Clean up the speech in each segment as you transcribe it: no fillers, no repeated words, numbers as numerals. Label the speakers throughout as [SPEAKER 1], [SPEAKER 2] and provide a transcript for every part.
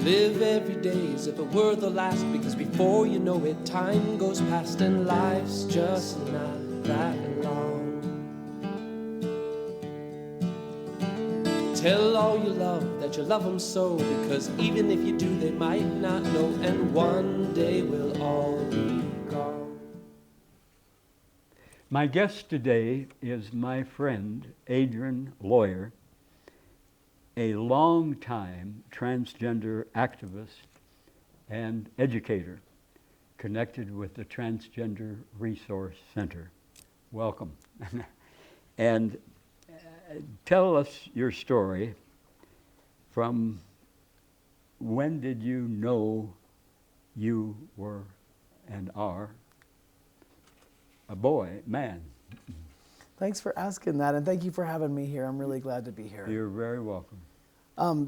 [SPEAKER 1] Live every day as if it were the last, because before you know it, time goes past and life's just not that long. Tell all you love that you love them so, because even if you do, they might not know, and one day we'll all be gone.
[SPEAKER 2] My guest today is my friend, Adrian Lawyer, a long-time transgender activist and educator connected with the Transgender Resource Center. Welcome. And tell us your story. From when did you know you were and are a boy, man?
[SPEAKER 3] Thanks for asking that, and thank you for having me here. I'm really glad to be here.
[SPEAKER 2] You're very welcome.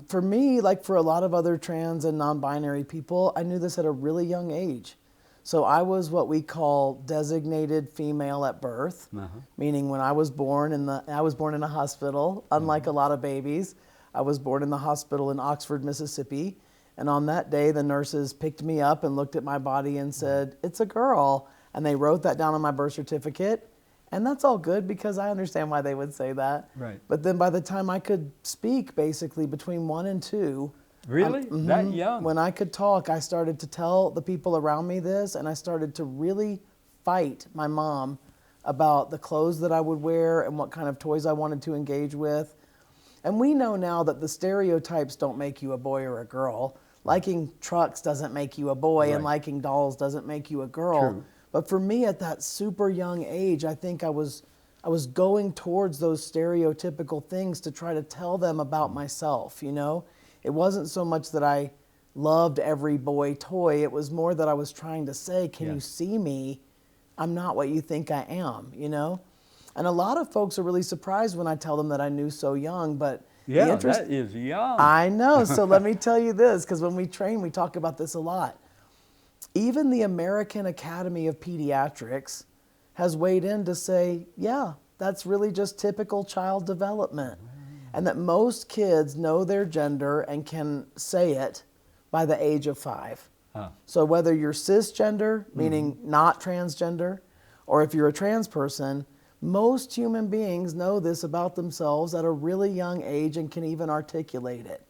[SPEAKER 3] For me, like for a lot of other trans and non-binary people, I knew this at a really young age. So I was what we call designated female at birth, meaning when I was born in a hospital. Unlike a lot of babies, I was born in the hospital in Oxford, Mississippi. And on that day, the nurses picked me up and looked at my body and said, "It's a girl." And they wrote that down on my birth certificate. And that's all good because I understand why they would say that.
[SPEAKER 2] Right.
[SPEAKER 3] But then by the time I could speak, basically between 1 and 2.
[SPEAKER 2] Really? That young?
[SPEAKER 3] When I could talk, I started to tell the people around me this, and I started to really fight my mom about the clothes that I would wear and what kind of toys I wanted to engage with. And we know now that the stereotypes don't make you a boy or a girl. Liking trucks doesn't make you a boy, and liking dolls doesn't make you a girl.
[SPEAKER 2] True.
[SPEAKER 3] But for me at that super young age, I think I was going towards those stereotypical things to try to tell them about myself, you know? It wasn't so much that I loved every boy toy, it was more that I was trying to say, can you see me? I'm not what you think I am, you know? And a lot of folks are really surprised when I tell them that I knew so young, but
[SPEAKER 2] yeah, that is young.
[SPEAKER 3] I know, so let me tell you this, because when we train, we talk about this a lot. Even the American Academy of Pediatrics has weighed in to say, yeah, that's really just typical child development. And that most kids know their gender and can say it by the age of 5. So whether you're cisgender, meaning not transgender, or if you're a trans person, most human beings know this about themselves at a really young age and can even articulate it.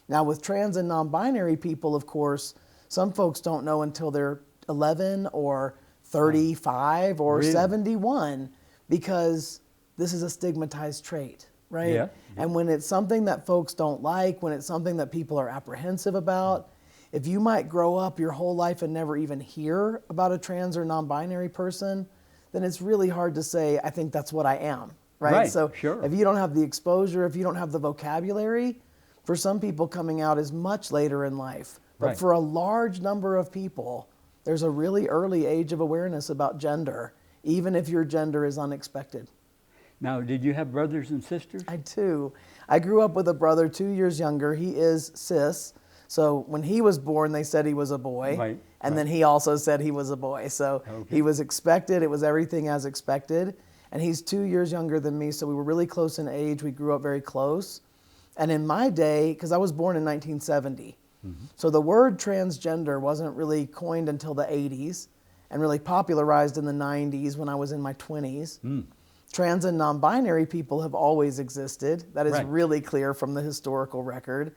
[SPEAKER 3] Now with trans and non-binary people, of course, some folks don't know until they're 11 or 35 or 71 because this is a stigmatized trait, right?
[SPEAKER 2] Yeah.
[SPEAKER 3] And when it's something that folks don't like, when it's something that people are apprehensive about, if you might grow up your whole life and never even hear about a trans or non-binary person, then it's really hard to say, I think that's what I am, right? So if you don't have the exposure, if you don't have the vocabulary, for some people coming out is much later in life. But for a large number of people, there's a really early age of awareness about gender, even if your gender is unexpected.
[SPEAKER 2] Now, did you have brothers and sisters?
[SPEAKER 3] I do. I grew up with a brother 2 years younger. He is cis. So when he was born, they said he was a boy. And then he also said he was a boy. So he was expected. It was everything as expected. And he's 2 years younger than me. So we were really close in age. We grew up very close. And in my day, because I was born in 1970, so the word transgender wasn't really coined until the 80s and really popularized in the 90s when I was in my 20s. Trans and non-binary people have always existed. That is really clear from the historical record.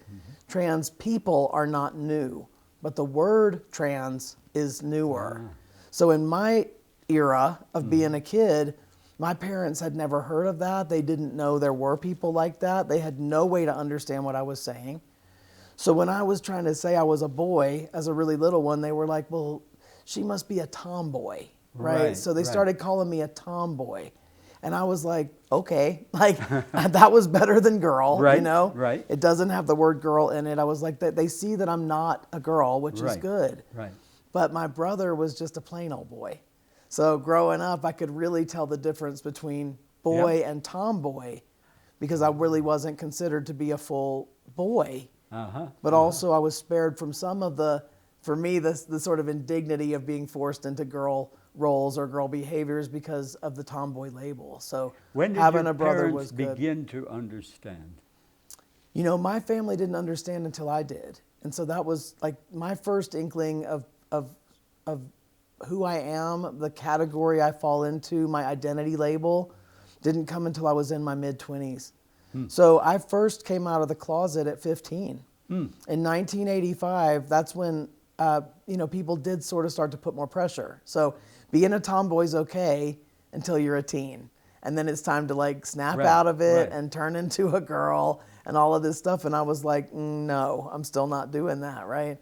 [SPEAKER 3] Trans people are not new, but the word trans is newer. So in my era of being a kid, my parents had never heard of that. They didn't know there were people like that. They had no way to understand what I was saying. So when I was trying to say I was a boy as a really little one, they were like, well, she must be a tomboy, right? So they started calling me a tomboy. And I was like, okay, like that was better than girl, you know? It doesn't have the word girl in it. I was like, they see that I'm not a girl, which is good. But my brother was just a plain old boy. So growing up, I could really tell the difference between boy and tomboy because I really wasn't considered to be a full boy. But also I was spared from some of the, for me, the sort of indignity of being forced into girl roles or girl behaviors because of the tomboy label. So having a brother was good.
[SPEAKER 2] When did your parents begin to understand?
[SPEAKER 3] You know, my family didn't understand until I did. And so that was like my first inkling of who I am, the category I fall into, my identity label, didn't come until I was in my mid-20s. So I first came out of the closet at 15. In 1985, that's when people did sort of start to put more pressure. So being a tomboy's okay until you're a teen. And then it's time to like snap out of it and turn into a girl and all of this stuff. And I was like, no, I'm still not doing that, right?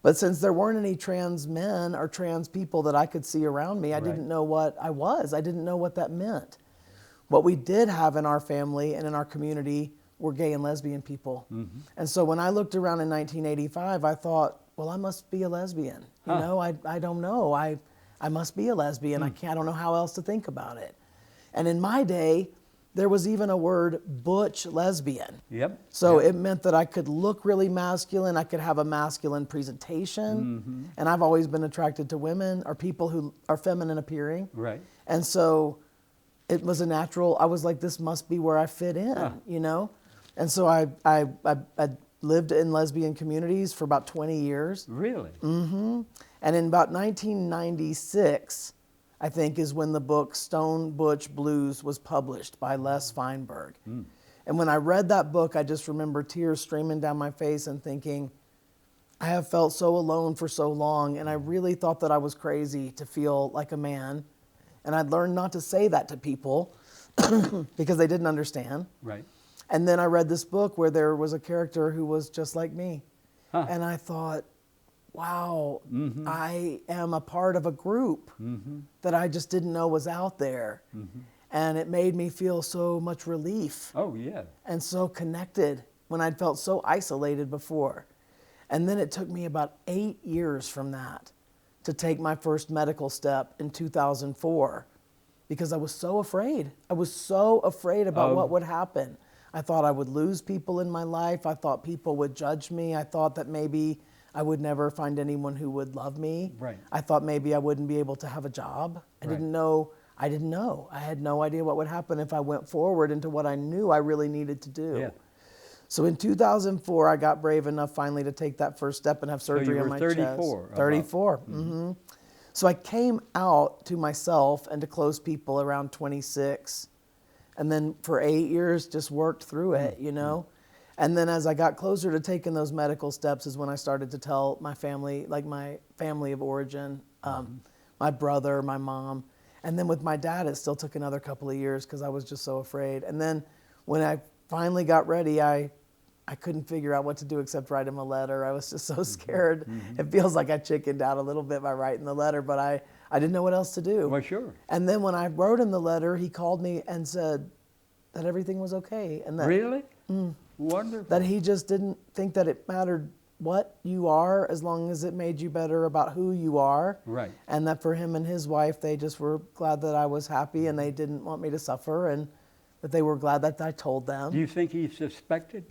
[SPEAKER 3] But since there weren't any trans men or trans people that I could see around me, I didn't know what I was. I didn't know what that meant. What we did have in our family and in our community were gay and lesbian people. And so when I looked around in 1985, I thought, well, I must be a lesbian. You know, I don't know. I must be a lesbian. I don't know how else to think about it. And in my day, there was even a word, butch lesbian. So it meant that I could look really masculine, I could have a masculine presentation, and I've always been attracted to women or people who are feminine appearing. And so it was a natural, I was like, this must be where I fit in, you know? And so I lived in lesbian communities for about 20 years.
[SPEAKER 2] Really?
[SPEAKER 3] And in about 1996, I think, is when the book Stone Butch Blues was published by Les Feinberg. And when I read that book, I just remember tears streaming down my face and thinking, I have felt so alone for so long, and I really thought that I was crazy to feel like a man. And I'd learned not to say that to people because they didn't understand. And then I read this book where there was a character who was just like me. And I thought, wow, I am a part of a group that I just didn't know was out there. And it made me feel so much relief. And so connected when I'd felt so isolated before. And then it took me about 8 years from that to take my first medical step in 2004 because I was so afraid. I was so afraid about what would happen. I thought I would lose people in my life. I thought people would judge me. I thought that maybe I would never find anyone who would love me. I thought maybe I wouldn't be able to have a job. I didn't know. I had no idea what would happen if I went forward into what I knew I really needed to do. So in 2004, I got brave enough finally to take that first step and have surgery on my chest. 34. So I came out to myself and to close people around 26. And then for 8 years, just worked through it, you know? And then as I got closer to taking those medical steps is when I started to tell my family, like my family of origin, my brother, my mom. And then with my dad, it still took another couple of years because I was just so afraid. And then when I finally got ready, I couldn't figure out what to do except write him a letter. I was just so scared. It feels like I chickened out a little bit by writing the letter, but I didn't know what else to do.
[SPEAKER 2] Well, sure.
[SPEAKER 3] And then when I wrote him the letter, he called me and said that everything was okay. And that,
[SPEAKER 2] really? Wonderful.
[SPEAKER 3] That he just didn't think that it mattered what you are as long as it made you better about who you are. And that for him and his wife, they just were glad that I was happy and they didn't want me to suffer and that they were glad that I told them.
[SPEAKER 2] Do you think he suspected?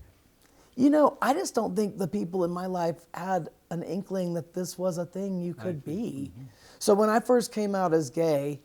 [SPEAKER 3] You know, I just don't think the people in my life had an inkling that this was a thing you could be. So when I first came out as gay,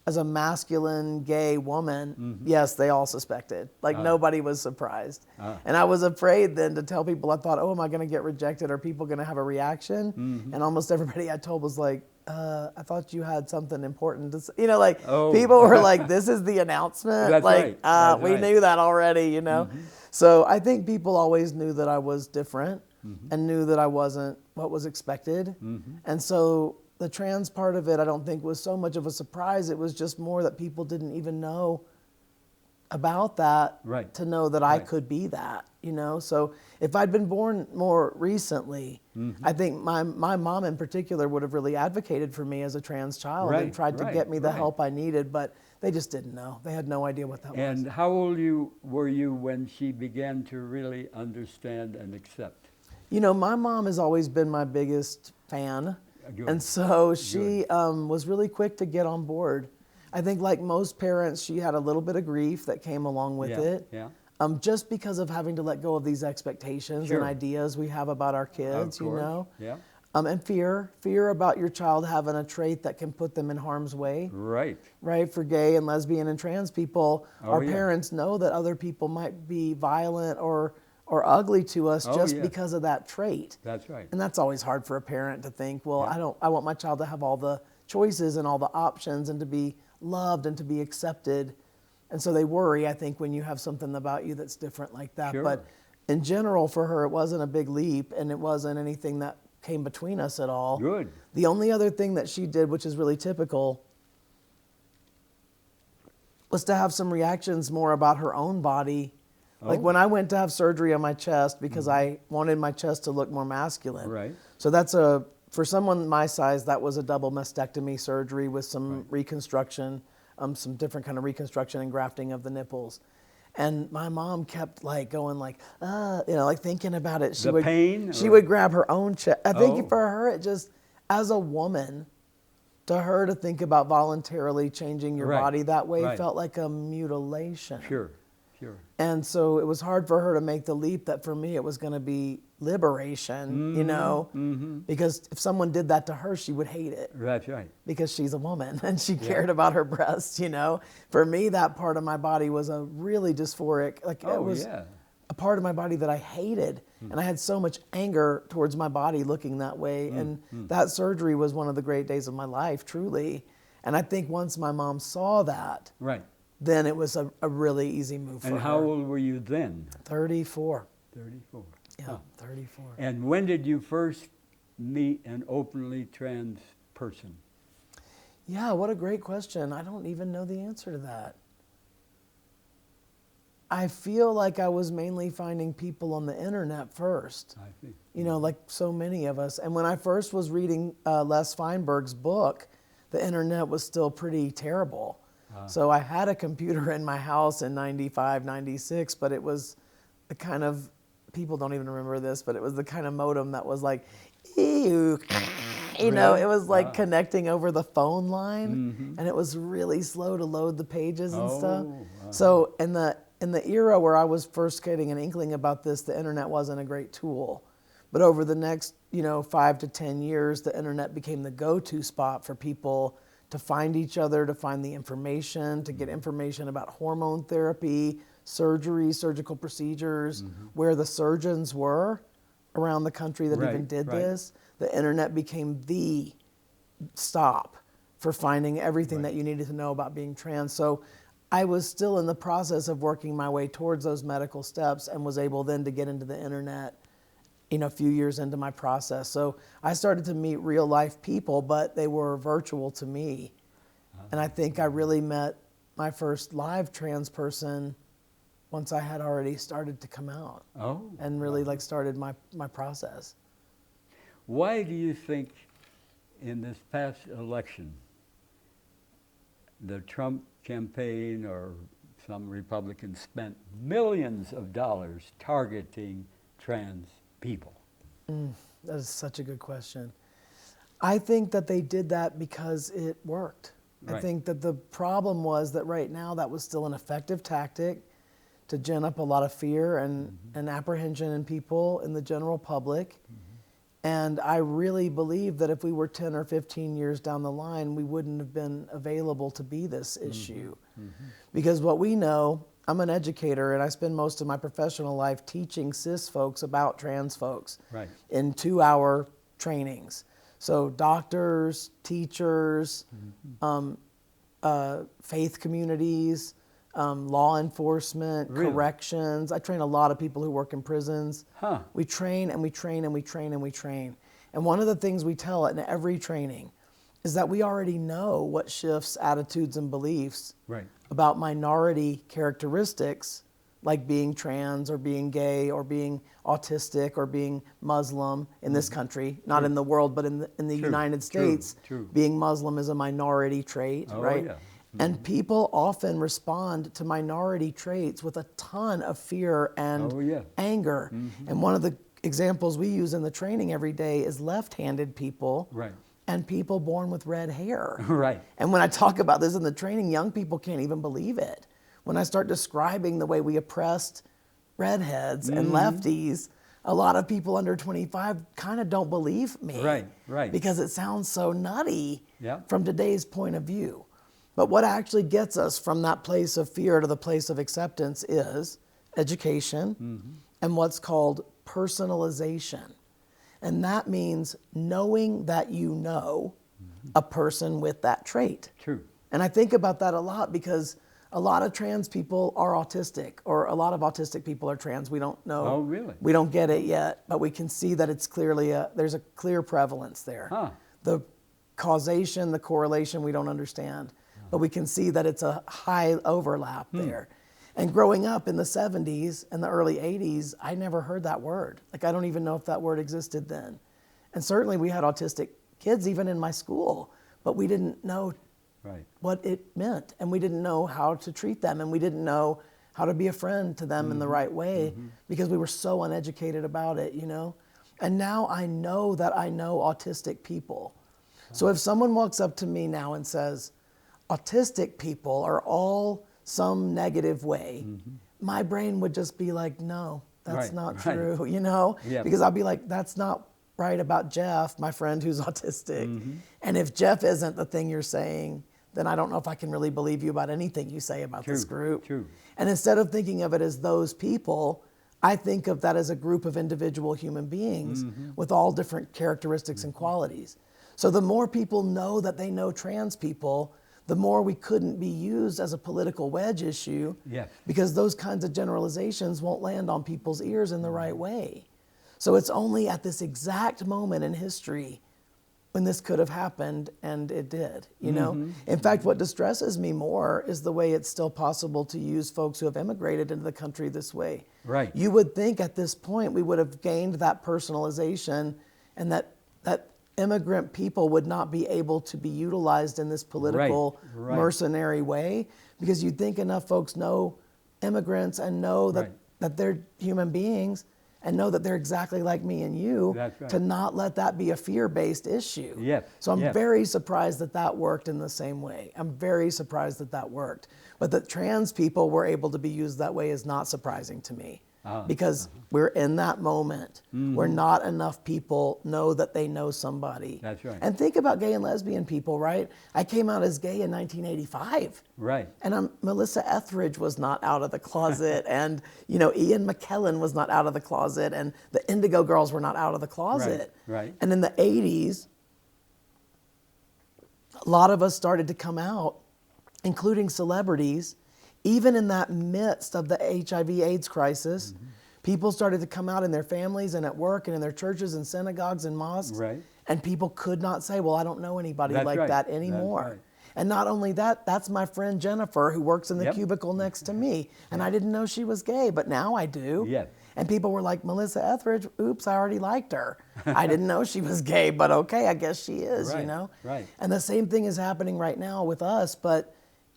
[SPEAKER 3] as a masculine gay woman, yes, they all suspected. Like nobody was surprised. And I was afraid then to tell people, I thought, oh, am I going to get rejected? Are people going to have a reaction? And almost everybody I told was like, I thought you had something important to say. You know, like people were like, this is the announcement.
[SPEAKER 2] That's
[SPEAKER 3] like,
[SPEAKER 2] right.
[SPEAKER 3] We knew that already, you know. So I think people always knew that I was different and knew that I wasn't what was expected. And so the trans part of it, I don't think was so much of a surprise. It was just more that people didn't even know about that to know that I could be that, you know? So if I'd been born more recently, I think my mom in particular would have really advocated for me as a trans child and tried to get me the help I needed, but they just didn't know. They had no idea what that was.
[SPEAKER 2] And how old were you when she began to really understand and accept?
[SPEAKER 3] You know, my mom has always been my biggest fan. And so she was really quick to get on board. I think like most parents, she had a little bit of grief that came along with it. Just because of having to let go of these expectations and ideas we have about our kids, you know. And fear about your child having a trait that can put them in harm's way. Right, for gay and lesbian and trans people, our parents know that other people might be violent or or ugly to us
[SPEAKER 2] Oh,
[SPEAKER 3] just
[SPEAKER 2] yeah.
[SPEAKER 3] because of that trait.
[SPEAKER 2] That's right.
[SPEAKER 3] And that's always hard for a parent to think, well,
[SPEAKER 2] Yeah.
[SPEAKER 3] I want my child to have all the choices and all the options and to be loved and to be accepted. And so they worry, I think, when you have something about you that's different like that.
[SPEAKER 2] Sure.
[SPEAKER 3] But in general, for her, it wasn't a big leap and it wasn't anything that came between us at all.
[SPEAKER 2] Good.
[SPEAKER 3] The only other thing that she did, which is really typical, was to have some reactions more about her own body. Like
[SPEAKER 2] Oh.
[SPEAKER 3] when I went to have surgery on my chest because I wanted my chest to look more masculine.
[SPEAKER 2] Right.
[SPEAKER 3] So for someone my size, that was a double mastectomy surgery with some reconstruction, some different kind of reconstruction and grafting of the nipples. And my mom kept like going like, like thinking about it.
[SPEAKER 2] The pain,
[SPEAKER 3] She
[SPEAKER 2] or-
[SPEAKER 3] would grab her own chest. I think
[SPEAKER 2] Oh.
[SPEAKER 3] for her, it just, as a woman, to her to think about voluntarily changing your
[SPEAKER 2] Right,
[SPEAKER 3] body that way
[SPEAKER 2] right.
[SPEAKER 3] felt like a mutilation.
[SPEAKER 2] Sure. Sure.
[SPEAKER 3] And so it was hard for her to make the leap that for me it was going to be liberation, because if someone did that to her, she would hate it
[SPEAKER 2] That's right.
[SPEAKER 3] because she's a woman and she cared about her breasts. For me, that part of my body was a really dysphoric, like it
[SPEAKER 2] Oh,
[SPEAKER 3] was
[SPEAKER 2] yeah.
[SPEAKER 3] a part of my body that I hated. And I had so much anger towards my body looking that way. And that surgery was one of the great days of my life, truly. And I think once my mom saw that,
[SPEAKER 2] Right.
[SPEAKER 3] then it was a really easy move for her.
[SPEAKER 2] And how old were you then?
[SPEAKER 3] 34.
[SPEAKER 2] 34.
[SPEAKER 3] Yeah,
[SPEAKER 2] Huh.
[SPEAKER 3] 34.
[SPEAKER 2] And when did you first meet an openly trans person?
[SPEAKER 3] Yeah, what a great question. I don't even know the answer to that. I feel like I was mainly finding people on the internet first,
[SPEAKER 2] I see.
[SPEAKER 3] like so many of us. And when I first was reading Les Feinberg's book, the internet was still pretty terrible. So I had a computer in my house in 95, 96, but it was the kind of, people don't even remember this, but it was the kind of modem that was like, ew, it was like connecting over the phone line, and it was really slow to load the pages and stuff. So in the era where I was first getting an inkling about this, the internet wasn't a great tool. But over the next, 5 to 10 years, the internet became the go-to spot for people to find each other, to find the information, to get information about hormone therapy, surgery, surgical procedures, where the surgeons were around the country that even did this. The internet became the stop for finding everything that you needed to know about being trans. So I was still in the process of working my way towards those medical steps and was able then to get into the internet, a few years into my process. So I started to meet real life people, but they were virtual to me. And I think I really met my first live trans person once I had already started to come out. And really started my process.
[SPEAKER 2] Why do you think in this past election, the Trump campaign or some Republicans spent millions of dollars targeting trans people?
[SPEAKER 3] That is such a good question. I think that they did that because it worked. I think that the problem was that right now that was still an effective tactic to gin up a lot of fear and apprehension in people, in the general public. And I really believe that if we were 10 or 15 years down the line, we wouldn't have been available to be this issue. Because what we know, I'm an educator and I spend most of my professional life teaching cis folks about trans folks in 2-hour trainings. So doctors, teachers, faith communities, law enforcement, corrections. I train a lot of people who work in prisons. We train and we train and we train and we train. And one of the things we tell in every training is that we already know what shifts attitudes and beliefs about minority characteristics, like being trans or being gay or being autistic or being Muslim in this country, not in the world, but in the United States. Being Muslim is a minority trait, And people often respond to minority traits with a ton of fear and anger. And one of the examples we use in the training every day is left-handed people and people born with red hair. And when I talk about this in the training, young people can't even believe it. When I start describing the way we oppressed redheads and lefties, a lot of people under 25 kind of don't believe me. Because it sounds so nutty from today's point of view. But what actually gets us from that place of fear to the place of acceptance is education, and what's called personalization. And that means knowing that you know a person with that trait.
[SPEAKER 2] True.
[SPEAKER 3] And I think about that a lot because a lot of trans people are autistic, or a lot of autistic people are trans. We don't know.
[SPEAKER 2] Oh, really?
[SPEAKER 3] We don't get it yet, but we can see that it's clearly there's a clear prevalence there.
[SPEAKER 2] Huh.
[SPEAKER 3] The causation, the correlation, we don't understand, but we can see that it's a high overlap there. And growing up in the 70s and the early 80s, I never heard that word. Like, I don't even know if that word existed then. And certainly we had autistic kids even in my school, but we didn't know what it meant, and we didn't know how to treat them, and we didn't know how to be a friend to them in the right way because we were so uneducated about it, you know? And now I know that I know autistic people. So if someone walks up to me now and says, autistic people are all some negative way, my brain would just be like, no, that's not true, you know? Because I'll be like, that's not right about Jeff, my friend who's autistic. And if Jeff isn't the thing you're saying, then I don't know if I can really believe you about anything you say about this group. And instead of thinking of it as those people, I think of that as a group of individual human beings with all different characteristics and qualities. So the more people know that they know trans people, the more we couldn't be used as a political wedge issue, because those kinds of generalizations won't land on people's ears in the right way. So it's only at this exact moment in history when this could have happened, and it did, you know? In fact, what distresses me more is the way it's still possible to use folks who have immigrated into the country this way. You would think at this point we would have gained that personalization, and that immigrant people would not be able to be utilized in this political mercenary way, because you'd think enough folks know immigrants and know that they're human beings and know that they're exactly like me and you, to not let that be a fear-based issue. So I'm very surprised that that worked in the same way. I'm very surprised that that worked. But that trans people were able to be used that way is not surprising to me. Because we're in that moment where not enough people know that they know somebody. And think about gay and lesbian people, right? I came out as gay in 1985. And Melissa Etheridge was not out of the closet, and you know, Ian McKellen was not out of the closet, and the Indigo Girls were not out of the closet. And in the 80s, a lot of us started to come out, including celebrities. Even in that midst of the HIV/AIDS crisis, people started to come out in their families and at work and in their churches and synagogues and mosques. And people could not say, well, I don't know anybody like that anymore. And not only that, that's my friend Jennifer, who works in the cubicle next to me. And I didn't know she was gay, but now I do. And people were like, Melissa Etheridge, oops, I already liked her. I didn't know she was gay, but okay, I guess she is, you know? And the same thing is happening right now with us, but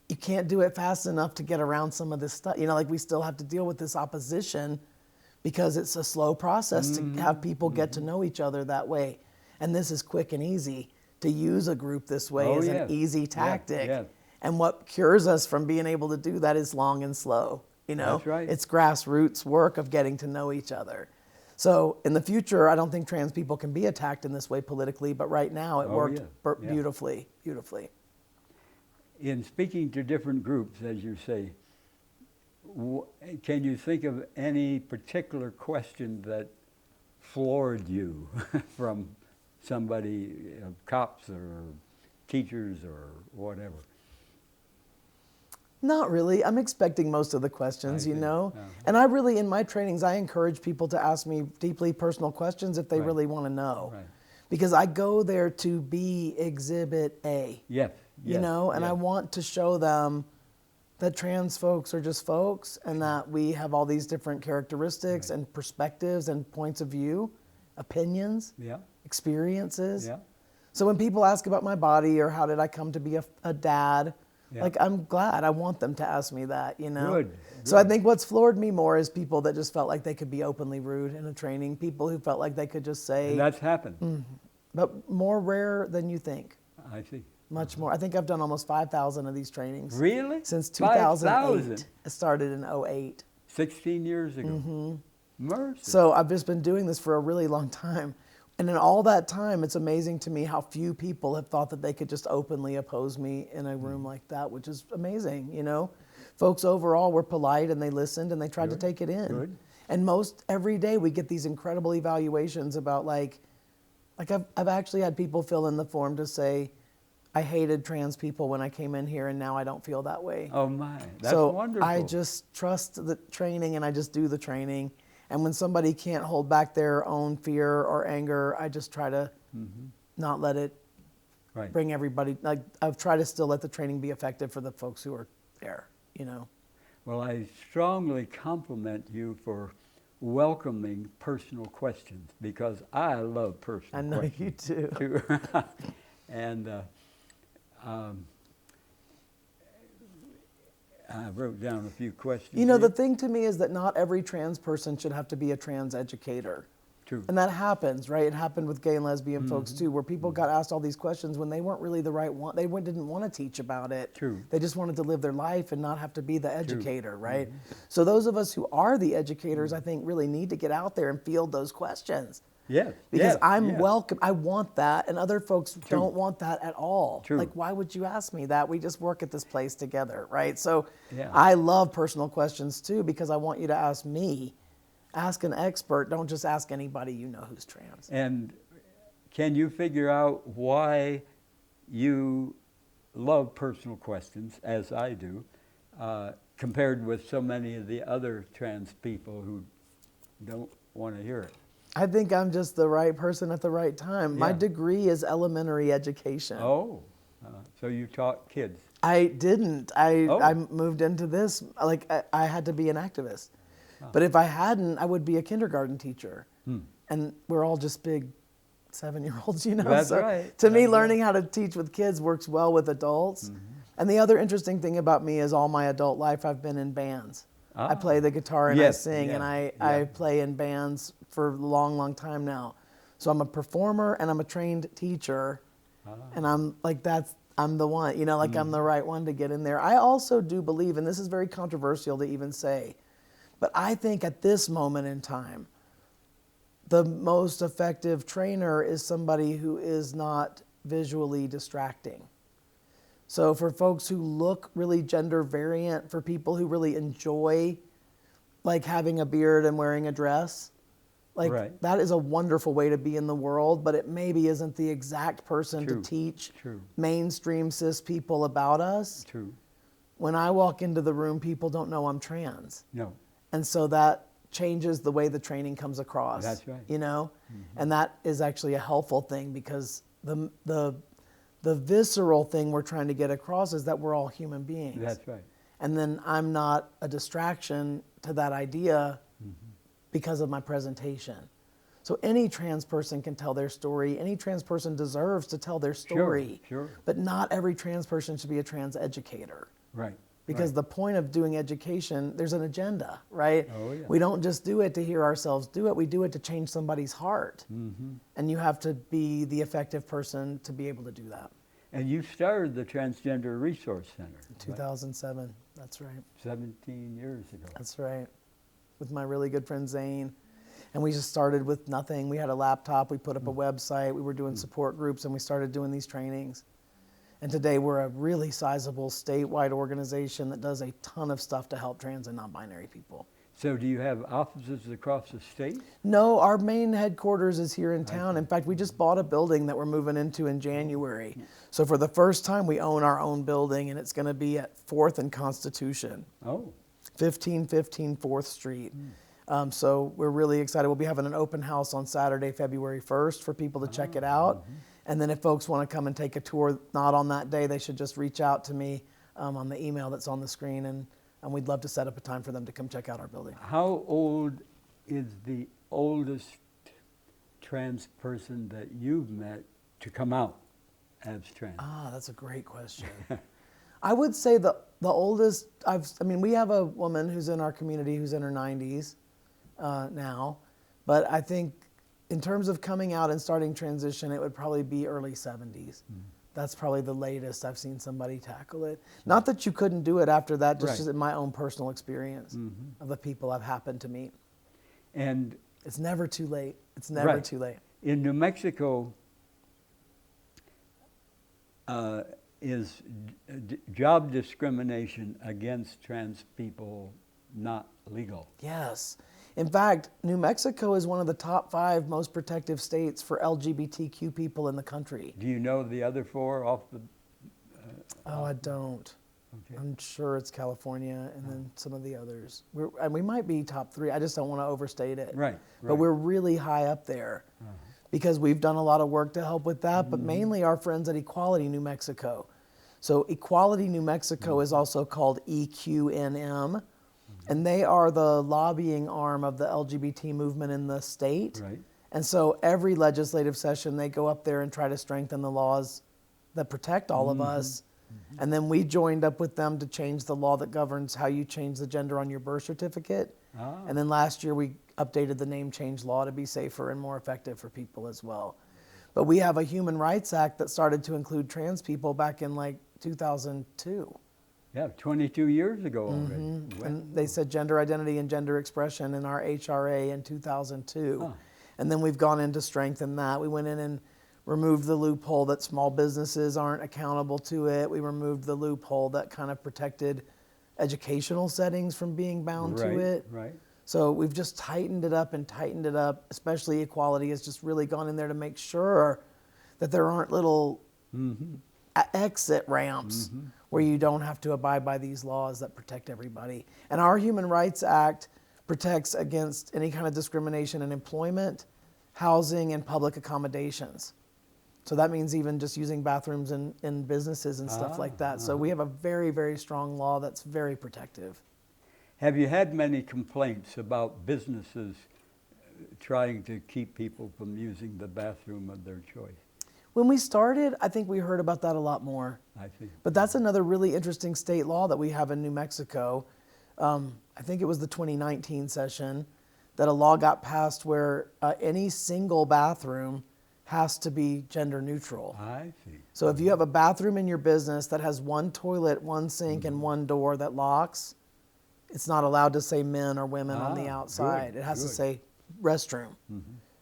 [SPEAKER 3] you can't do it fast enough to get around some of this stuff. You know, like we still have to deal with this opposition because it's a slow process to have people get to know each other that way. And this is quick and easy. To use a group this way is an easy tactic. And what cures us from being able to do that is long and slow. You know, it's grassroots work of getting to know each other. So in the future, I don't think trans people can be attacked in this way politically, but right now it worked beautifully, beautifully.
[SPEAKER 2] In speaking to different groups, as you say, can you think of any particular question that floored you from somebody, cops or teachers or whatever?
[SPEAKER 3] Not really. I'm expecting most of the questions, you know. And I really, in my trainings, I encourage people to ask me deeply personal questions if they really want to know. Because I go there to be Exhibit A. You know, and I want to show them that trans folks are just folks, and that we have all these different characteristics and perspectives and points of view, opinions, experiences. So when people ask about my body or how did I come to be a dad, like I'm glad. I want them to ask me that, you know. So I think what's floored me more is people that just felt like they could be openly rude in a training, people who felt like they could just say.
[SPEAKER 2] And that's happened.
[SPEAKER 3] But more rare than you think.
[SPEAKER 2] I see.
[SPEAKER 3] Much more. I think I've done almost 5,000 of these trainings.
[SPEAKER 2] Really?
[SPEAKER 3] Since 2008. It started in 2008.
[SPEAKER 2] 16 years ago. Mercy.
[SPEAKER 3] So I've just been doing this for a really long time. And in all that time, it's amazing to me how few people have thought that they could just openly oppose me in a room like that, which is amazing, you know? folks overall were polite and they listened and they tried to
[SPEAKER 2] Good.
[SPEAKER 3] take it in.
[SPEAKER 2] Good.
[SPEAKER 3] And every day we get these incredible evaluations about like I've actually had people fill in the form to say, I hated trans people when I came in here and now I don't feel that way.
[SPEAKER 2] Oh my, that's
[SPEAKER 3] so
[SPEAKER 2] wonderful.
[SPEAKER 3] I just trust the training and I just do the training. And when somebody can't hold back their own fear or anger, I just try to not let it bring everybody, like I've tried to still let the training be effective for the folks who are there, you know.
[SPEAKER 2] Well, I strongly compliment you for welcoming personal questions because I love personal
[SPEAKER 3] I know
[SPEAKER 2] questions.
[SPEAKER 3] you do.
[SPEAKER 2] Too. And I wrote down a few questions.
[SPEAKER 3] You know,
[SPEAKER 2] here.
[SPEAKER 3] the thing to me is that not every trans person should have to be a trans educator.
[SPEAKER 2] True.
[SPEAKER 3] And that happens, right? It happened with gay and lesbian folks too, where people got asked all these questions when they weren't really the right one. They didn't want to teach about it.
[SPEAKER 2] True.
[SPEAKER 3] They just wanted to live their life and not have to be the educator, right? So those of us who are the educators, I think, really need to get out there and field those questions.
[SPEAKER 2] Yes.
[SPEAKER 3] Because I'm
[SPEAKER 2] yes.
[SPEAKER 3] welcome. I want that, and other folks don't want that at all.
[SPEAKER 2] True.
[SPEAKER 3] Like, why would you ask me that? We just work at this place together, right? So
[SPEAKER 2] Yeah.
[SPEAKER 3] I love personal questions too, because I want you to ask me. Ask an expert. Don't just ask anybody you know who's trans.
[SPEAKER 2] And can you figure out why you love personal questions, as I do, compared with so many of the other trans people who don't want to hear it?
[SPEAKER 3] I think I'm just the right person at the right time. My
[SPEAKER 2] Yeah.
[SPEAKER 3] degree is elementary education.
[SPEAKER 2] Oh, so you taught kids.
[SPEAKER 3] I didn't. I
[SPEAKER 2] Oh.
[SPEAKER 3] moved into this, like, I had to be an activist. But if I hadn't, I would be a kindergarten teacher. And we're all just big 7-year-olds, you know?
[SPEAKER 2] That's
[SPEAKER 3] so
[SPEAKER 2] right.
[SPEAKER 3] To me,
[SPEAKER 2] That's
[SPEAKER 3] learning how to teach with kids works well with adults. And the other interesting thing about me is all my adult life, I've been in bands. I play the guitar and
[SPEAKER 2] Yes,
[SPEAKER 3] I sing, and I play in bands for a long, long time now. So I'm a performer and I'm a trained teacher. And I'm like, I'm the one, you know, like I'm the right one to get in there. I also do believe, and this is very controversial to even say, but I think at this moment in time, the most effective trainer is somebody who is not visually distracting. So for folks who look really gender variant, for people who really enjoy like having a beard and wearing a dress, like that is a wonderful way to be in the world, but it maybe isn't the exact person to teach mainstream cis people about us.
[SPEAKER 2] True.
[SPEAKER 3] When I walk into the room, people don't know I'm trans.
[SPEAKER 2] No.
[SPEAKER 3] And so that changes the way the training comes across.
[SPEAKER 2] That's right.
[SPEAKER 3] You know? And that is actually a helpful thing, because the visceral thing we're trying to get across is that we're all human beings.
[SPEAKER 2] That's right.
[SPEAKER 3] And then I'm not a distraction to that idea because of my presentation. So any trans person can tell their story. Any trans person deserves to tell their story.
[SPEAKER 2] Sure.
[SPEAKER 3] But not every trans person should be a trans educator.
[SPEAKER 2] Right.
[SPEAKER 3] Because the point of doing education, there's an agenda, right?
[SPEAKER 2] Oh, yeah.
[SPEAKER 3] We don't just do it to hear ourselves do it. We do it to change somebody's heart. And you have to be the effective person to be able to do that.
[SPEAKER 2] And you started the Transgender Resource Center.
[SPEAKER 3] 2007, that's right.
[SPEAKER 2] 17 years ago.
[SPEAKER 3] That's right. With my really good friend Zane. And we just started with nothing. We had a laptop, we put up a website, we were doing support groups, and we started doing these trainings. And today we're a really sizable statewide organization that does a ton of stuff to help trans and non-binary people.
[SPEAKER 2] So do you have offices across the state?
[SPEAKER 3] No, our main headquarters is here in town. In fact, we just bought a building that we're moving into in January. So for the first time, we own our own building, and it's going to be at 4th and Constitution.
[SPEAKER 2] Oh.
[SPEAKER 3] 1515 4th Street. So we're really excited. We'll be having an open house on Saturday, February 1st for people to check it out. And then if folks want to come and take a tour, not on that day, they should just reach out to me on the email that's on the screen, and we'd love to set up a time for them to come check out our building.
[SPEAKER 2] How old is the oldest trans person that you've met to come out as trans?
[SPEAKER 3] Ah, that's a great question. I would say the oldest, we have a woman who's in our community who's in her 90s now, but I think in terms of coming out and starting transition, it would probably be early 70s. That's probably the latest I've seen somebody tackle it. Not that you couldn't do it after that, just in my own personal experience of the people I've happened to meet.
[SPEAKER 2] And
[SPEAKER 3] it's never too late. It's never too late.
[SPEAKER 2] In New Mexico, is job discrimination against trans people not legal?
[SPEAKER 3] Yes. In fact, New Mexico is one of the top 5 most protective states for LGBTQ people in the country.
[SPEAKER 2] Do you know the other 4 off the...
[SPEAKER 3] Oh, I don't.
[SPEAKER 2] Okay.
[SPEAKER 3] I'm sure it's California and then some of the others. And we might be top 3. I just don't want to overstate it.
[SPEAKER 2] Right.
[SPEAKER 3] But we're really high up there because we've done a lot of work to help with that, but mainly our friends at Equality New Mexico. So Equality New Mexico is also called EQNM, and they are the lobbying arm of the LGBT movement in the state.
[SPEAKER 2] Right.
[SPEAKER 3] And so every legislative session, they go up there and try to strengthen the laws that protect all of us. And then we joined up with them to change the law that governs how you change the gender on your birth certificate. And then last year we updated the name change law to be safer and more effective for people as well. But we have a Human Rights Act that started to include trans people back in like 2002.
[SPEAKER 2] Yeah, 22 years ago already.
[SPEAKER 3] And they said gender identity and gender expression in our HRA in 2002. And then we've gone in to strengthen that. We went in and removed the loophole that small businesses aren't accountable to it. We removed the loophole that kind of protected educational settings from being bound to it.
[SPEAKER 2] Right.
[SPEAKER 3] So we've just tightened it up and tightened it up. Especially Equality has just really gone in there to make sure that there aren't little exit ramps where you don't have to abide by these laws that protect everybody. And our Human Rights Act protects against any kind of discrimination in employment, housing, and public accommodations. So that means even just using bathrooms in businesses and stuff like that. So we have a very, very strong law that's very protective.
[SPEAKER 2] Have you had many complaints about businesses trying to keep people from using the bathroom of their choice?
[SPEAKER 3] When we started, I think we heard about that a lot more.
[SPEAKER 2] I see.
[SPEAKER 3] But that's another really interesting state law that we have in New Mexico. I think it was the 2019 session that a law got passed where any single bathroom has to be gender neutral.
[SPEAKER 2] I see.
[SPEAKER 3] So if you have a bathroom in your business that has one toilet, one sink, and one door that locks, it's not allowed to say men or women on the outside. It has to say restroom,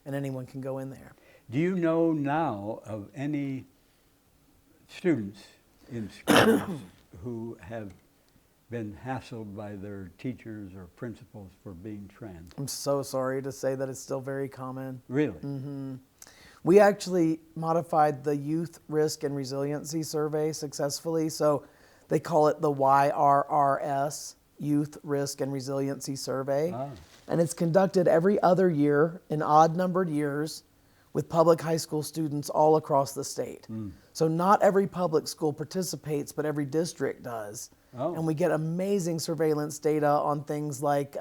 [SPEAKER 3] and anyone can go in there.
[SPEAKER 2] Do you know now of any students in schools who have been hassled by their teachers or principals for being trans?
[SPEAKER 3] I'm so sorry to say that it's still very common.
[SPEAKER 2] Really?
[SPEAKER 3] We actually modified the Youth Risk and Resiliency Survey successfully. So they call it the YRRS, Youth Risk and Resiliency Survey. And it's conducted every other year in odd-numbered years with public high school students all across the state. So not every public school participates, but every district does. And we get amazing surveillance data on things like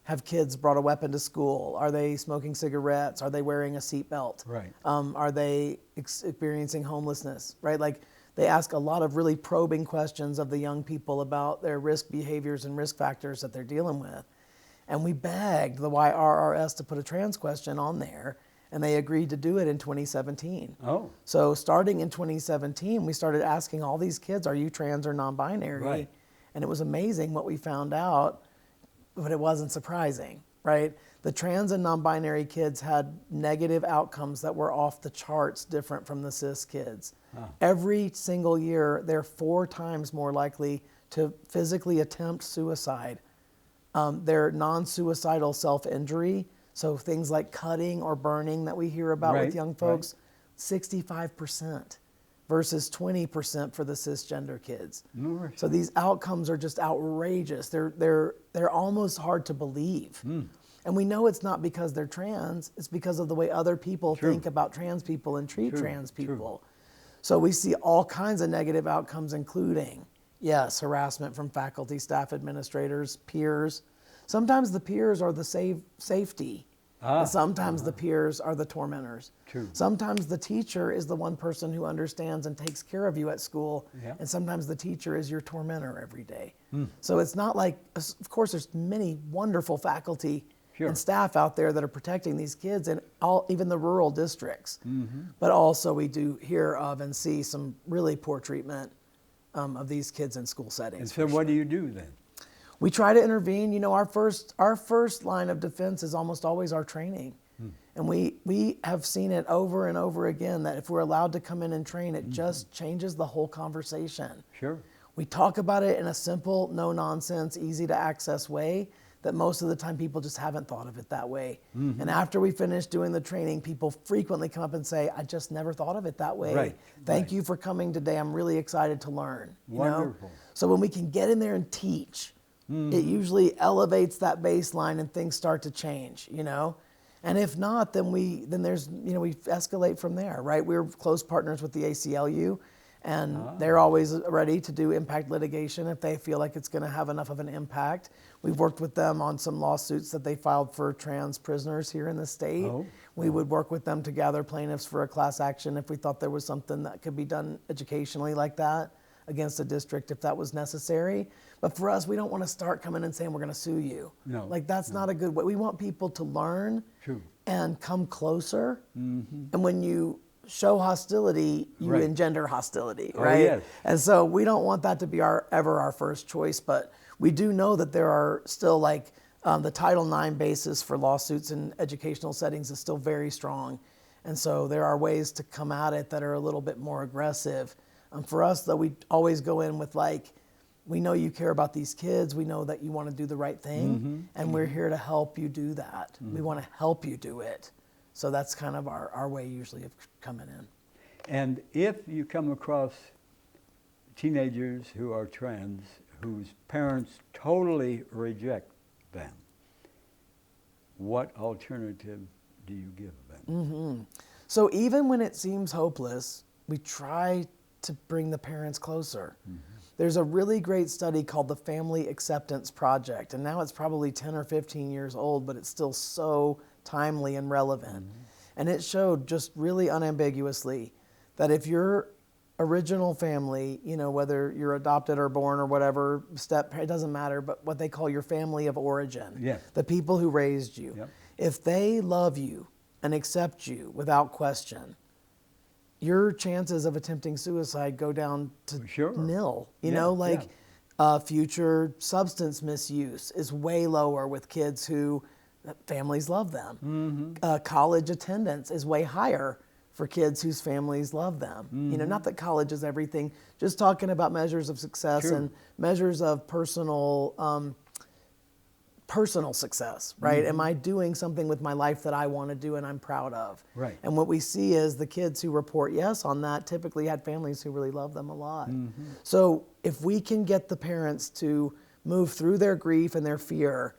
[SPEAKER 3] have kids brought a weapon to school? Are they smoking cigarettes? Are they wearing a seatbelt?
[SPEAKER 2] Right.
[SPEAKER 3] Are they experiencing homelessness? Right? Like they ask a lot of really probing questions of the young people about their risk behaviors and risk factors that they're dealing with. And we begged the YRRS to put a trans question on there, and they agreed to do it in 2017. So starting in 2017, we started asking all these kids, are you trans or non-binary?
[SPEAKER 2] Right.
[SPEAKER 3] And it was amazing what we found out, but it wasn't surprising, right? The trans and non-binary kids had negative outcomes that were off the charts different from the cis kids. Every single year, they're 4 times more likely to physically attempt suicide. They're non-suicidal self-injury, so things like cutting or burning that we hear about with young folks, 65% versus 20% for the cisgender kids. So these outcomes are just outrageous. They're almost hard to believe. And we know it's not because they're trans, it's because of the way other people think about trans people and treat trans people. So we see all kinds of negative outcomes, including, yes, harassment from faculty, staff, administrators, peers. Sometimes the peers are the safety. And sometimes the peers are the tormentors. Sometimes the teacher is the one person who understands and takes care of you at school, and sometimes the teacher is your tormentor every day. So it's not like, of course, there's many wonderful faculty and staff out there that are protecting these kids in even the rural districts. But also we do hear of and see some really poor treatment of these kids in school settings.
[SPEAKER 2] And so what do you do then? We
[SPEAKER 3] try to intervene. You know, our first line of defense is almost always our training. And we have seen it over and over again that if we're allowed to come in and train, it just changes the whole conversation.
[SPEAKER 2] Sure.
[SPEAKER 3] We talk about it in a simple, no nonsense, easy to access way that most of the time people just haven't thought of it that way. And after we finish doing the training, people frequently come up and say, I just never thought of it that way.
[SPEAKER 2] Right.
[SPEAKER 3] Thank you for coming today. I'm really excited to learn. You know?
[SPEAKER 2] Wonderful.
[SPEAKER 3] So when we can get in there and teach, it usually elevates that baseline and things start to change, you know? And if not, then we escalate from there, right? We're close partners with the ACLU, and they're always ready to do impact litigation if they feel like it's going to have enough of an impact. We've worked with them on some lawsuits that they filed for trans prisoners here in the state. We would work with them to gather plaintiffs for a class action if we thought there was something that could be done educationally like that against a district if that was necessary. But for us, we don't want to start coming and saying we're going to sue you.
[SPEAKER 2] No.
[SPEAKER 3] Like that's not a good way. We want people to learn
[SPEAKER 2] True.
[SPEAKER 3] and come closer. And when you show hostility, you
[SPEAKER 2] Right.
[SPEAKER 3] engender hostility,
[SPEAKER 2] Oh,
[SPEAKER 3] right?
[SPEAKER 2] yes.
[SPEAKER 3] And so we don't want that to be ever our first choice, but we do know that there are still like the Title IX basis for lawsuits in educational settings is still very strong. And so there are ways to come at it that are a little bit more aggressive. For us, though, we always go in with like, we know you care about these kids. We know that you want to do the right thing, and we're here to help you do that. We want to help you do it. So that's kind of our way usually of coming in.
[SPEAKER 2] And if you come across teenagers who are trans, whose parents totally reject them, what alternative do you give them?
[SPEAKER 3] So even when it seems hopeless, we try to bring the parents closer. There's a really great study called the Family Acceptance Project, and now it's probably 10 or 15 years old, but it's still so timely and relevant. And it showed just really unambiguously that if your original family, you know, whether you're adopted or born or whatever step, it doesn't matter, but what they call your family of origin,
[SPEAKER 2] Yes.
[SPEAKER 3] the people who raised you,
[SPEAKER 2] Yep.
[SPEAKER 3] if they love you and accept you without question, your chances of attempting suicide go down to
[SPEAKER 2] Sure.
[SPEAKER 3] nil. You
[SPEAKER 2] Yeah,
[SPEAKER 3] know, like
[SPEAKER 2] yeah.
[SPEAKER 3] future substance misuse is way lower with kids who families love them. College attendance is way higher for kids whose families love them. You know, not that college is everything, just talking about measures of success
[SPEAKER 2] True.
[SPEAKER 3] and measures of personal success, right? Am I doing something with my life that I want to do and I'm proud of?
[SPEAKER 2] Right.
[SPEAKER 3] And what we see is the kids who report yes on that typically had families who really love them a lot. So if we can get the parents to move through their grief and their fear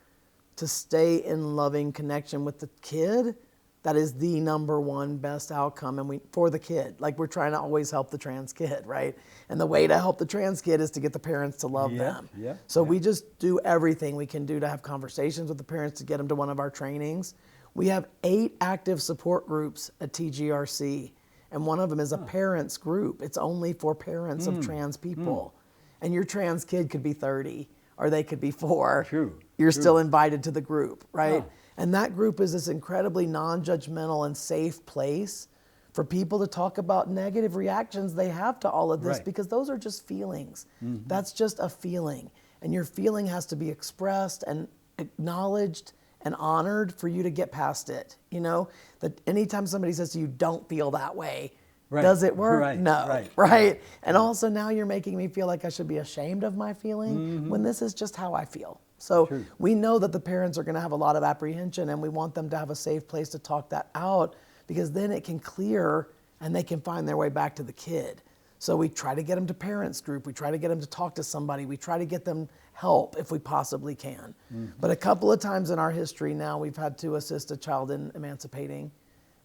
[SPEAKER 3] to stay in loving connection with the kid, that is the number one best outcome. And for the kid, like we're trying to always help the trans kid, right? And the way to help the trans kid is to get the parents to love them.
[SPEAKER 2] Yeah,
[SPEAKER 3] So
[SPEAKER 2] yeah.
[SPEAKER 3] we just do everything we can do to have conversations with the parents to get them to one of our trainings. We have 8 active support groups at TGRC, and one of them is a parents group. It's only for parents of trans people. And your trans kid could be 30 or they could be 4.
[SPEAKER 2] True,
[SPEAKER 3] You're
[SPEAKER 2] true.
[SPEAKER 3] still invited to the group, right?
[SPEAKER 2] Huh.
[SPEAKER 3] And that group is this incredibly non-judgmental and safe place for people to talk about negative reactions they have to all of this,
[SPEAKER 2] Right.
[SPEAKER 3] because those are just feelings. That's just a feeling. And your feeling has to be expressed and acknowledged and honored for you to get past it. You know, that anytime somebody says to you, don't feel that way,
[SPEAKER 2] Right.
[SPEAKER 3] does it work?
[SPEAKER 2] Right,
[SPEAKER 3] No,
[SPEAKER 2] right.
[SPEAKER 3] And also now you're making me feel like I should be ashamed of my feeling when this is just how I feel. So
[SPEAKER 2] True.
[SPEAKER 3] we know that the parents are going to have a lot of apprehension, and we want them to have a safe place to talk that out, because then it can clear and they can find their way back to the kid. So we try to get them to parents group. We try to get them to talk to somebody. We try to get them help if we possibly can. But a couple of times in our history now, we've had to assist a child in emancipating.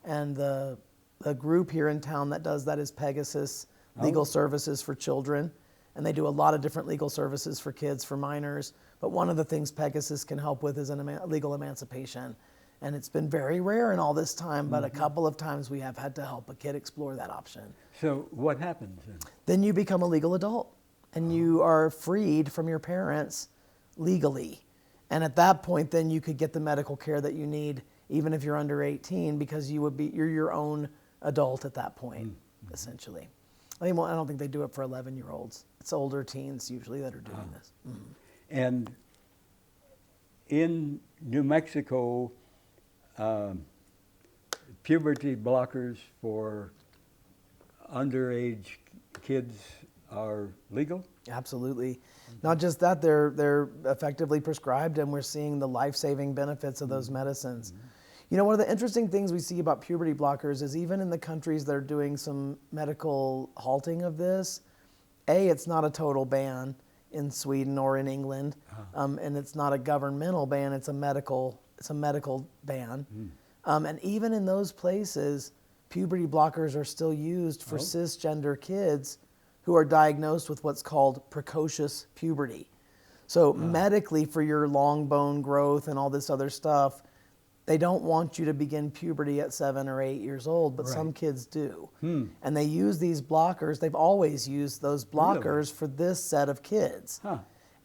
[SPEAKER 3] And the group here in town that does that is Pegasus Legal Services for Children. And they do a lot of different legal services for kids, for minors. But one of the things Pegasus can help with is legal emancipation. And it's been very rare in all this time, but a couple of times we have had to help a kid explore that option.
[SPEAKER 2] So what happens then?
[SPEAKER 3] Then you become a legal adult, and you are freed from your parents legally. And at that point, then you could get the medical care that you need, even if you're under 18, because you're your own adult at that point, essentially. I don't think they do it for 11-year-olds. It's older teens usually that are doing this.
[SPEAKER 2] And in New Mexico, puberty blockers for underage kids are legal?
[SPEAKER 3] Absolutely. Not just that, they're effectively prescribed, and we're seeing the life-saving benefits of those medicines. You know, one of the interesting things we see about puberty blockers is even in the countries that are doing some medical halting of this, it's not a total ban in Sweden or in England, and it's not a governmental ban, it's a medical ban. And even in those places, puberty blockers are still used for cisgender kids who are diagnosed with what's called precocious puberty. So medically, for your long bone growth and all this other stuff, they don't want you to begin puberty at 7 or 8 years old, but some kids do. And they use these blockers. They've always used those blockers for this set of kids.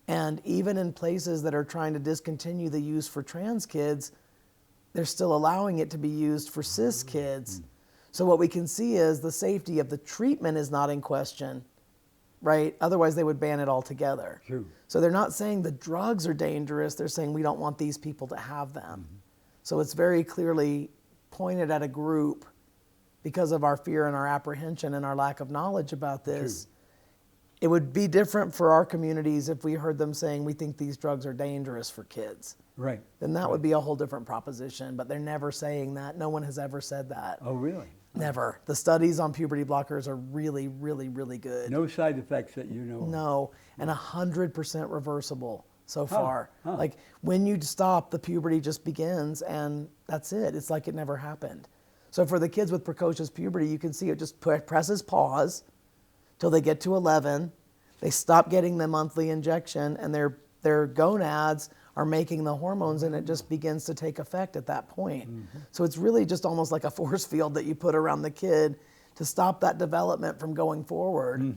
[SPEAKER 3] And even in places that are trying to discontinue the use for trans kids, they're still allowing it to be used for cis kids. So what we can see is the safety of the treatment is not in question, right? Otherwise they would ban it altogether.
[SPEAKER 2] True.
[SPEAKER 3] So they're not saying the drugs are dangerous, they're saying we don't want these people to have them. So it's very clearly pointed at a group because of our fear and our apprehension and our lack of knowledge about this. True. It would be different for our communities if we heard them saying we think these drugs are dangerous for kids.
[SPEAKER 2] Right.
[SPEAKER 3] Then that would be a whole different proposition, but they're never saying that. No one has ever said that.
[SPEAKER 2] Oh, really?
[SPEAKER 3] Never. The studies on puberty blockers are really, really, really good.
[SPEAKER 2] No side effects that you know of?
[SPEAKER 3] No, and 100% reversible so far. Like when you stop, the puberty just begins and that's it. It's like it never happened. So for the kids with precocious puberty, you can see it just presses pause till they get to 11. They stop getting the monthly injection and their gonads are making the hormones and it just begins to take effect at that point. So it's really just almost like a force field that you put around the kid to stop that development from going forward.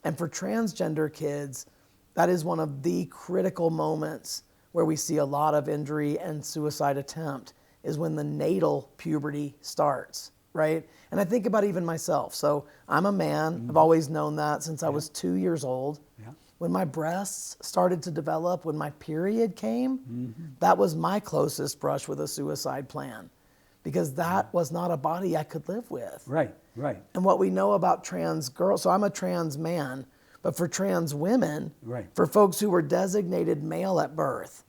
[SPEAKER 3] And for transgender kids, that is one of the critical moments where we see a lot of injury and suicide attempt is when the natal puberty starts, right? And I think about even myself. So I'm a man. I've always known that since I was 2 years old. When my breasts started to develop, when my period came, that was my closest brush with a suicide plan because that was not a body I could live with.
[SPEAKER 2] Right, right.
[SPEAKER 3] And what we know about trans girls, so I'm a trans man, but for trans women, for folks who were designated male at birth,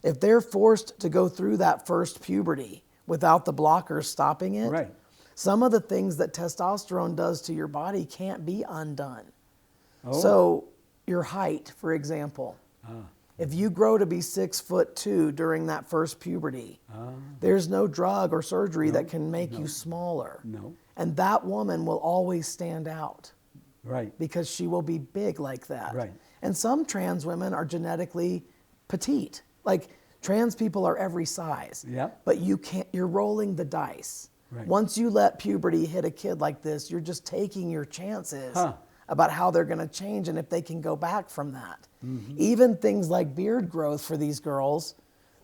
[SPEAKER 3] if they're forced to go through that first puberty without the blockers stopping it, some of the things that testosterone does to your body can't be undone. So your height, for example, if you grow to be 6'2" during that first puberty, there's no drug or surgery that can make you smaller. And that woman will always stand out. Because she will be big like that. And some trans women are genetically petite. Like trans people are every size. But you're rolling the dice. Once you let puberty hit a kid like this, you're just taking your chances about how they're going to change and if they can go back from that. Even things like beard growth for these girls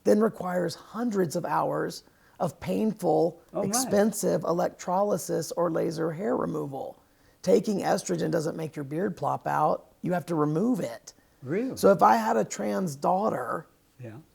[SPEAKER 3] then requires hundreds of hours of painful, expensive electrolysis or laser hair removal. Taking estrogen doesn't make your beard plop out. You have to remove it.
[SPEAKER 2] Really?
[SPEAKER 3] So if I had a trans daughter,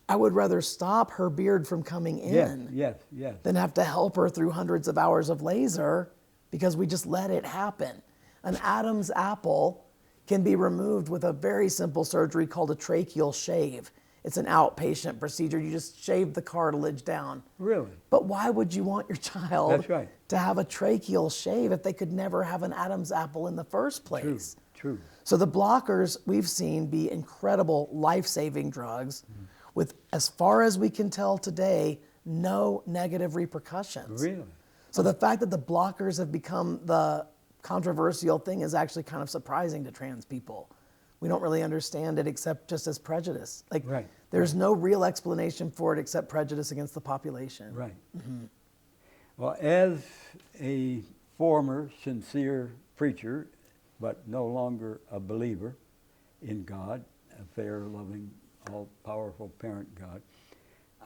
[SPEAKER 3] I would rather stop her beard from coming in than have to help her through hundreds of hours of laser because we just let it happen. An Adam's apple can be removed with a very simple surgery called a tracheal shave. It's an outpatient procedure. You just shave the cartilage down.
[SPEAKER 2] Really?
[SPEAKER 3] But why would you want your child to have a tracheal shave if they could never have an Adam's apple in the first place?
[SPEAKER 2] True.
[SPEAKER 3] So the blockers we've seen be incredible life-saving drugs with, as far as we can tell today, no negative repercussions.
[SPEAKER 2] Really?
[SPEAKER 3] So the fact that the blockers have become the controversial thing is actually kind of surprising to trans people. We don't really understand it except just as prejudice. Like there's no real explanation for it except prejudice against the population.
[SPEAKER 2] Well, as a former sincere preacher, but no longer a believer in God, a fair, loving, all-powerful parent God,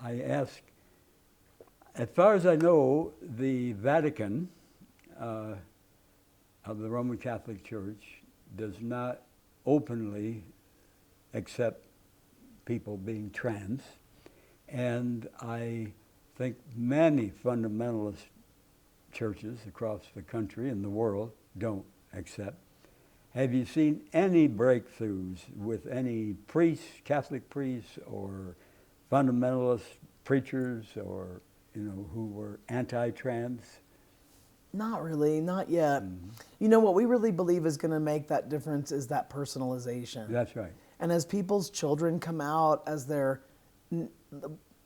[SPEAKER 2] I ask, as far as I know, the Vatican of the Roman Catholic Church does not openly accept people being trans, and I think many fundamentalist churches across the country and the world don't accept. Have you seen any breakthroughs with any priests, Catholic priests, or fundamentalist preachers, or who were anti-trans?
[SPEAKER 3] Not really, not yet. You know, what we really believe is going to make that difference is that personalization.
[SPEAKER 2] That's right.
[SPEAKER 3] And as people's children come out as their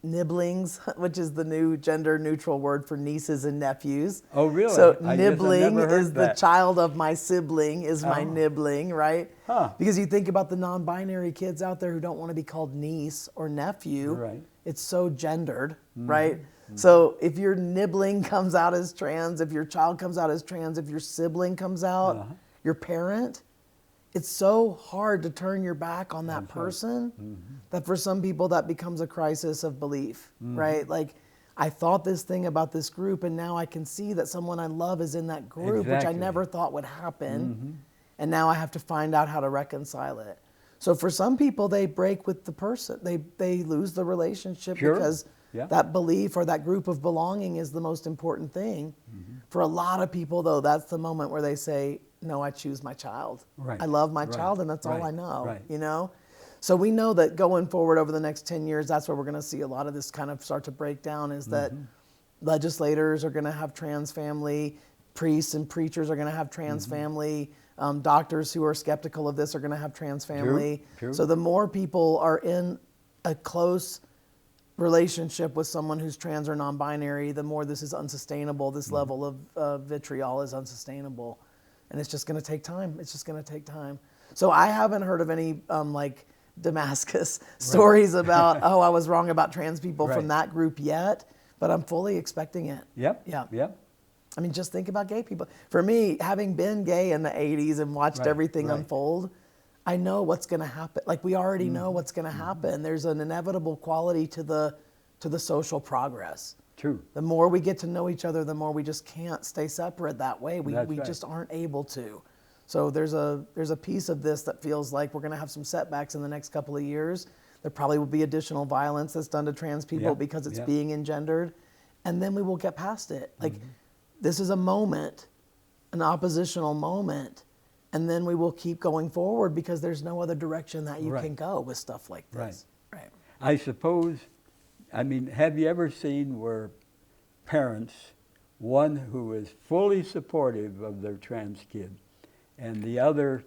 [SPEAKER 3] nibblings, which is the new gender-neutral word for nieces and nephews.
[SPEAKER 2] Oh, really?
[SPEAKER 3] So nibbling is the child of my sibling, is my
[SPEAKER 2] Oh.
[SPEAKER 3] nibbling, right?
[SPEAKER 2] Huh.
[SPEAKER 3] Because you think about the non-binary kids out there who don't want to be called niece or nephew.
[SPEAKER 2] Right.
[SPEAKER 3] It's so gendered, right? So if your nibbling comes out as trans, if your child comes out as trans, if your sibling comes out, your parent, it's so hard to turn your back on that person that for some people that becomes a crisis of belief, right? Like, I thought this thing about this group and now I can see that someone I love is in that group, which I never thought would happen. And now I have to find out how to reconcile it. So for some people, they break with the person. They lose the relationship because that belief or that group of belonging is the most important thing. For a lot of people, though, that's the moment where they say, no, I choose my child.
[SPEAKER 2] Right.
[SPEAKER 3] I love my child, and that's all I know, you know? So we know that going forward over the next 10 years, that's where we're going to see a lot of this kind of start to break down, is that legislators are going to have trans family, priests and preachers are going to have trans family, doctors who are skeptical of this are going to have trans family.
[SPEAKER 2] True.
[SPEAKER 3] So the more people are in a close relationship with someone who's trans or non-binary, the more this is unsustainable. This level of vitriol is unsustainable. And it's just going to take time. It's just going to take time. So I haven't heard of any like Damascus stories about, oh, I was wrong about trans people from that group yet, but I'm fully expecting it.
[SPEAKER 2] Yep.
[SPEAKER 3] I mean, just think about gay people. For me, having been gay in the 80s and watched everything unfold, I know what's going to happen. Like, we already know what's going to happen. There's an inevitable quality to the social progress.
[SPEAKER 2] True.
[SPEAKER 3] The more we get to know each other, the more we just can't stay separate that way. We just aren't able to. So there's a piece of this that feels like we're going to have some setbacks in the next couple of years. There probably will be additional violence that's done to trans people because it's being engendered. And then we will get past it. Like, this is a moment, an oppositional moment, and then we will keep going forward because there's no other direction that you can go with stuff like this. Right.
[SPEAKER 2] I suppose, I mean, have you ever seen where parents, one who is fully supportive of their trans kid and the other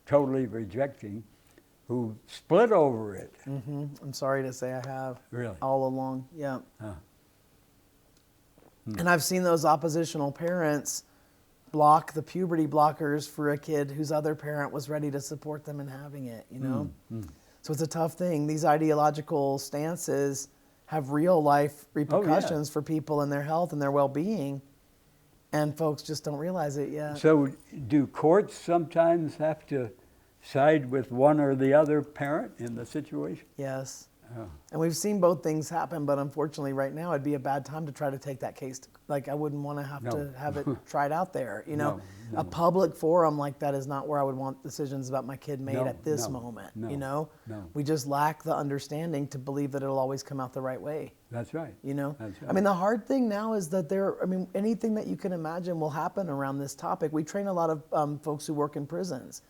[SPEAKER 2] totally rejecting, who split over it?
[SPEAKER 3] I'm sorry to say I have.
[SPEAKER 2] Really?
[SPEAKER 3] All along, And I've seen those oppositional parents block the puberty blockers for a kid whose other parent was ready to support them in having it, you know? So it's a tough thing. These ideological stances have real life repercussions for people and their health and their well-being, and folks just don't realize it yet.
[SPEAKER 2] So do courts sometimes have to side with one or the other parent in the situation?
[SPEAKER 3] Yes. And we've seen both things happen, but unfortunately right now it'd be a bad time to try to take that case. Like, I wouldn't want to have it tried out there. You know, a public forum like that is not where I would want decisions about my kid made at this moment. You know, we just lack the understanding to believe that it'll always come out the right way.
[SPEAKER 2] That's right.
[SPEAKER 3] You know,
[SPEAKER 2] That's right.
[SPEAKER 3] I mean, the hard thing now is that anything that you can imagine will happen around this topic. We train a lot of folks who work in prisons,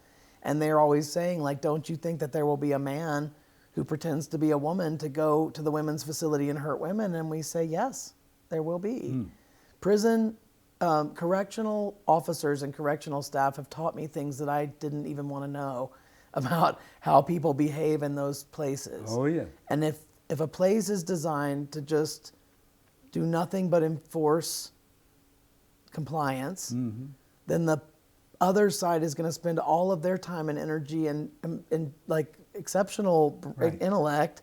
[SPEAKER 3] and they're always saying, like, don't you think that there will be a man who pretends to be a woman to go to the women's facility and hurt women? And we say, yes, there will be. Prison correctional officers and correctional staff have taught me things that I didn't even want to know about how people behave in those places.
[SPEAKER 2] Oh, yeah.
[SPEAKER 3] And if a place is designed to just do nothing but enforce compliance, then the other side is going to spend all of their time and energy and like exceptional intellect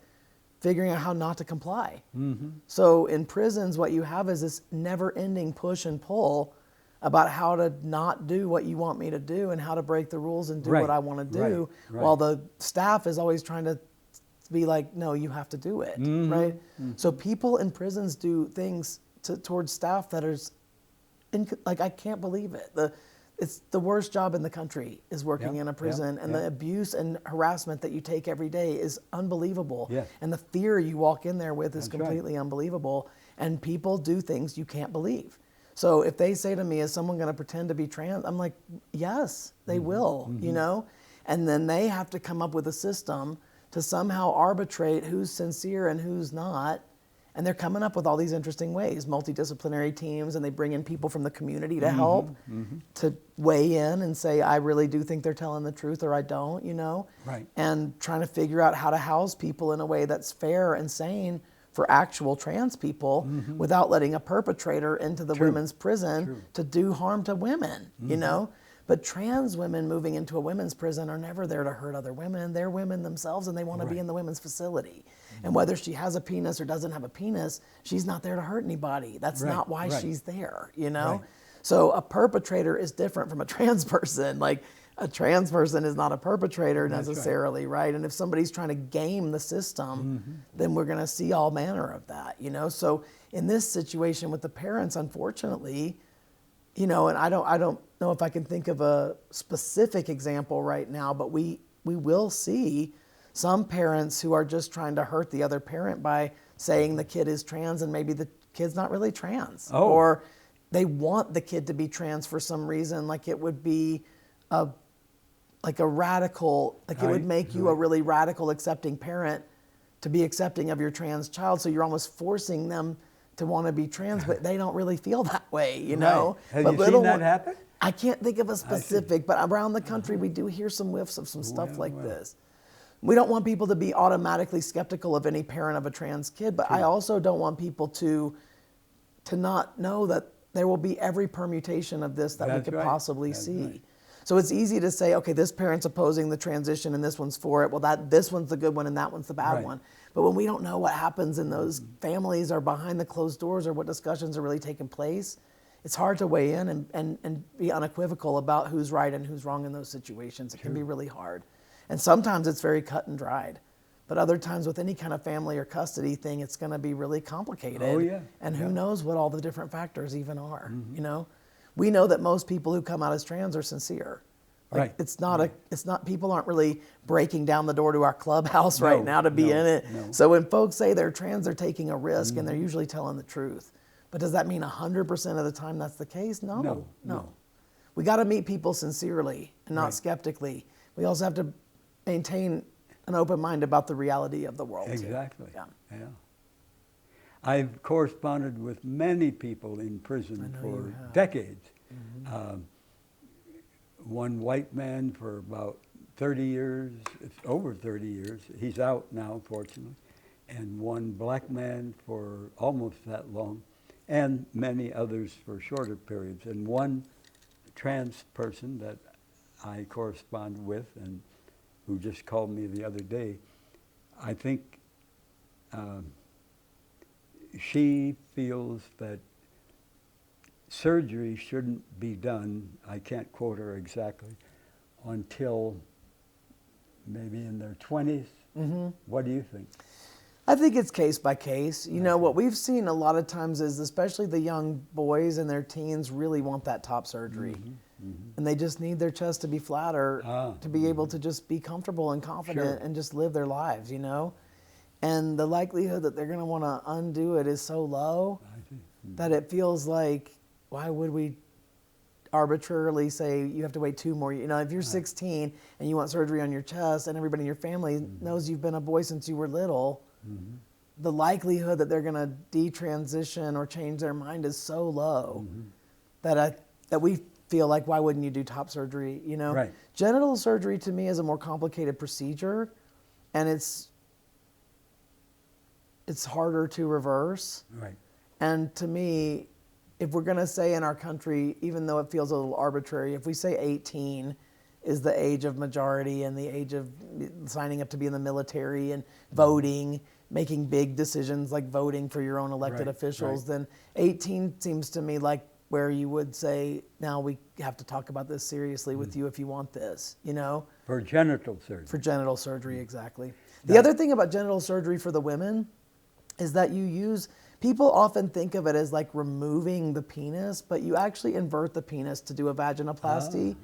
[SPEAKER 3] figuring out how not to comply. So in prisons, what you have is this never-ending push and pull about how to not do what you want me to do and how to break the rules and do what I want to do, while the staff is always trying to be like, no, you have to do it, right? So people in prisons do things towards staff that is, like, I can't believe it. It's the worst job in the country is working in a prison, and the abuse and harassment that you take every day is unbelievable. And the fear you walk in there with is completely unbelievable. And people do things you can't believe. So if they say to me, is someone going to pretend to be trans? I'm like, yes, they will, you know? And then they have to come up with a system to somehow arbitrate who's sincere and who's not. And they're coming up with all these interesting ways, multidisciplinary teams, and they bring in people from the community to help, to weigh in and say, I really do think they're telling the truth or I don't, you know?
[SPEAKER 2] Right.
[SPEAKER 3] And trying to figure out how to house people in a way that's fair and sane for actual trans people without letting a perpetrator into the women's prison to do harm to women, you know? But trans women moving into a women's prison are never there to hurt other women. They're women themselves and they want to be in the women's facility. And whether she has a penis or doesn't have a penis, she's not there to hurt anybody. That's not why she's there, you know? So a perpetrator is different from a trans person. Like, a trans person is not a perpetrator necessarily, right? And if somebody's trying to game the system, then we're going to see all manner of that, you know? So in this situation with the parents, unfortunately, you know, and I don't know if I can think of a specific example right now, but we will see some parents who are just trying to hurt the other parent by saying the kid is trans and maybe the kid's not really trans. Or they want the kid to be trans for some reason, like it would be a radical, like it would make you a really radical accepting parent to be accepting of your trans child. So you're almost forcing them to want to be trans, but they don't really feel that way, you know?
[SPEAKER 2] Have
[SPEAKER 3] but
[SPEAKER 2] you seen that happen?
[SPEAKER 3] I can't think of a specific, but around the country we do hear some whiffs of some stuff like this. We don't want people to be automatically skeptical of any parent of a trans kid, but I also don't want people to not know that there will be every permutation of this that we could possibly see. So it's easy to say, okay, this parent's opposing the transition and this one's for it. Well, this one's the good one and that one's the bad one. But when we don't know what happens in those families or behind the closed doors or what discussions are really taking place, it's hard to weigh in and be unequivocal about who's right and who's wrong in those situations. It can be really hard. And sometimes it's very cut and dried. But other times with any kind of family or custody thing, it's going to be really complicated. And who knows what all the different factors even are, you know? We know that most people who come out as trans are sincere. Like it's not people aren't really breaking down the door to our clubhouse right now to be in it. So when folks say they're trans, they're taking a risk and they're usually telling the truth. But does that mean 100% of the time that's the case? No. We got to meet people sincerely and not skeptically. We also have to maintain an open mind about the reality of the world.
[SPEAKER 2] Exactly. Yeah. I've corresponded with many people in prison for decades. One white man for about 30 years, it's over 30 years. He's out now, fortunately. And one black man for almost that long, and many others for shorter periods. And one trans person that I correspond with and who just called me the other day, I think she feels that surgery shouldn't be done, I can't quote her exactly, until maybe in their 20s. What do you think?
[SPEAKER 3] I think it's case by case. You know, what we've seen a lot of times is especially the young boys and their teens really want that top surgery. And they just need their chest to be flatter to be able to just be comfortable and confident and just live their lives, you know? And the likelihood that they're going to want to undo it is so low that it feels like, why would we arbitrarily say you have to wait 2 more years? You know, if you're 16 and you want surgery on your chest and everybody in your family knows you've been a boy since you were little, the likelihood that they're going to detransition or change their mind is so low that we feel like, why wouldn't you do top surgery? You know, genital surgery to me is a more complicated procedure, and it's harder to reverse. And to me, if we're going to say in our country, even though it feels a little arbitrary, if we say 18 is the age of majority and the age of signing up to be in the military and voting, making big decisions like voting for your own elected officials, then 18 seems to me like where you would say, now we have to talk about this seriously with you if you want this, you know?
[SPEAKER 2] For genital surgery.
[SPEAKER 3] For genital surgery, exactly. The other thing about genital surgery for the women is that people often think of it as like removing the penis, but you actually invert the penis to do a vaginoplasty.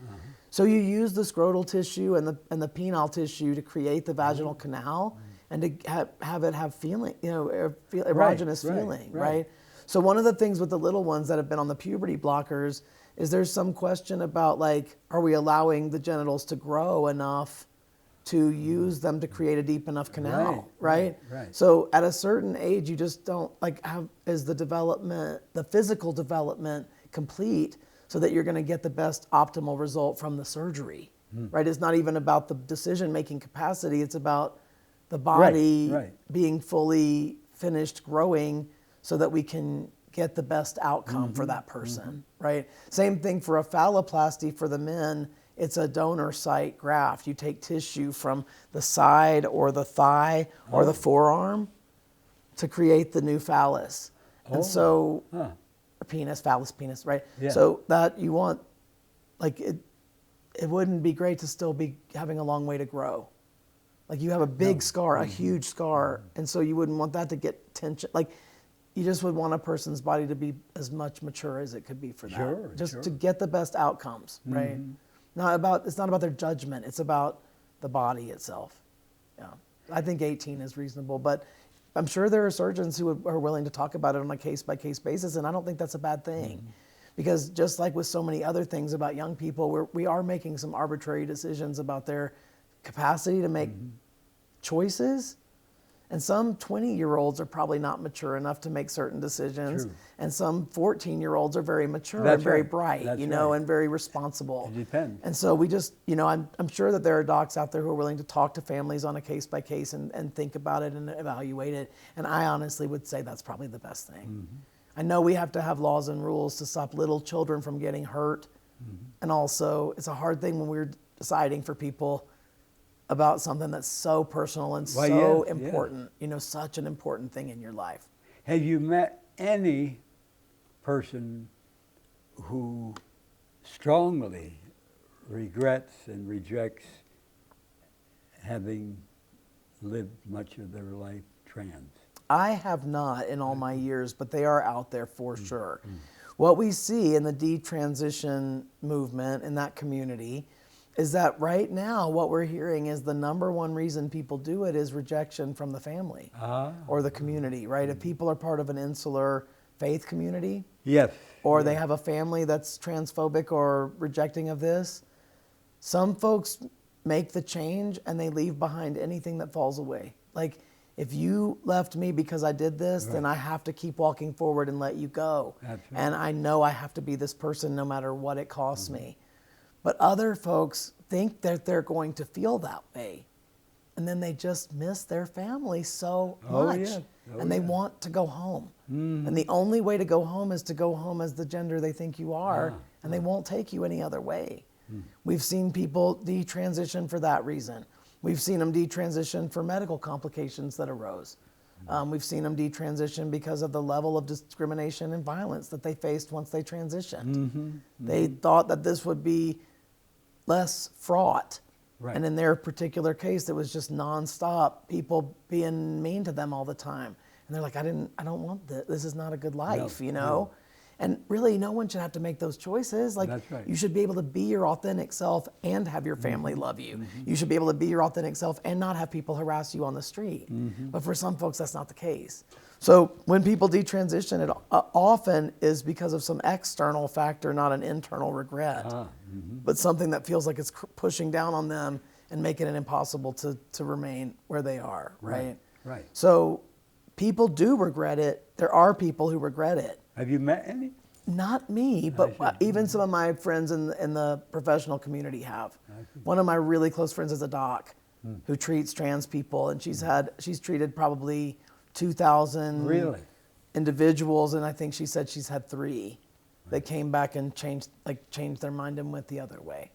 [SPEAKER 3] So you use the scrotal tissue and the penile tissue to create the vaginal canal and to have it have feeling, you know, erogenous feeling, right? So one of the things with the little ones that have been on the puberty blockers is there's some question about, like, are we allowing the genitals to grow enough to use them to create a deep enough canal, right? So at a certain age, you just don't, like, is the physical development complete so that you're going to get the best optimal result from the surgery, right? It's not even about the decision-making capacity. It's about the body being fully finished growing so that we can get the best outcome for that person, right? Same thing for a phalloplasty for the men. It's a donor site graft. You take tissue from the side or the thigh or the forearm to create the new phallus. And so, penis, phallus, penis, right? Yeah. So that you want, like, it wouldn't be great to still be having a long way to grow. Like, you have a big scar, a huge scar, and so you wouldn't want that to get tension. Like, you just would want a person's body to be as much mature as it could be for that. Just to get the best outcomes, right? It's not about their judgment. It's about the body itself. Yeah, I think 18 is reasonable, but I'm sure there are surgeons who are willing to talk about it on a case-by-case basis, and I don't think that's a bad thing. Because just like with so many other things about young people, we are making some arbitrary decisions about their capacity to make choices. And some 20-year-olds are probably not mature enough to make certain decisions. And some 14-year-olds are very mature and very bright, and very responsible.
[SPEAKER 2] It depends.
[SPEAKER 3] And so we just, I'm sure that there are docs out there who are willing to talk to families on a case-by-case and think about it and evaluate it. And I honestly would say that's probably the best thing. I know we have to have laws and rules to stop little children from getting hurt. And also, it's a hard thing when we're deciding for people about something that's so personal and so important, such an important thing in your life.
[SPEAKER 2] Have you met any person who strongly regrets and rejects having lived much of their life trans?
[SPEAKER 3] I have not in all my years, but they are out there for sure. What we see in the detransition movement in that community is that right now what we're hearing is the number one reason people do it is rejection from the family or the community, right? If people are part of an insular faith community, or they have a family that's transphobic or rejecting of this, some folks make the change and they leave behind anything that falls away. Like, if you left me because I did this, then I have to keep walking forward and let you go. And I know I have to be this person no matter what it costs me. But other folks think that they're going to feel that way. And then they just miss their family so much. And they want to go home. And the only way to go home is to go home as the gender they think you are. And they won't take you any other way. We've seen people detransition for that reason. We've seen them detransition for medical complications that arose. We've seen them detransition because of the level of discrimination and violence that they faced once they transitioned. They thought that this would be less fraught. And in their particular case, it was just nonstop people being mean to them all the time. And they're like, I don't want this. This is not a good life, And really, no one should have to make those choices. Like, you should be able to be your authentic self and have your family love you. You should be able to be your authentic self and not have people harass you on the street. But for some folks, that's not the case. So when people detransition, it often is because of some external factor, not an internal regret, but something that feels like it's pushing down on them and making it impossible to remain where they are, right? So people do regret it. There are people who regret it.
[SPEAKER 2] Have you met any?
[SPEAKER 3] Not me, but even some of my friends in the professional community have. One of my really close friends is a doc who treats trans people, and she's treated probably 2,000 individuals, and I think she said she's had 3 that came back and changed their mind and went the other way.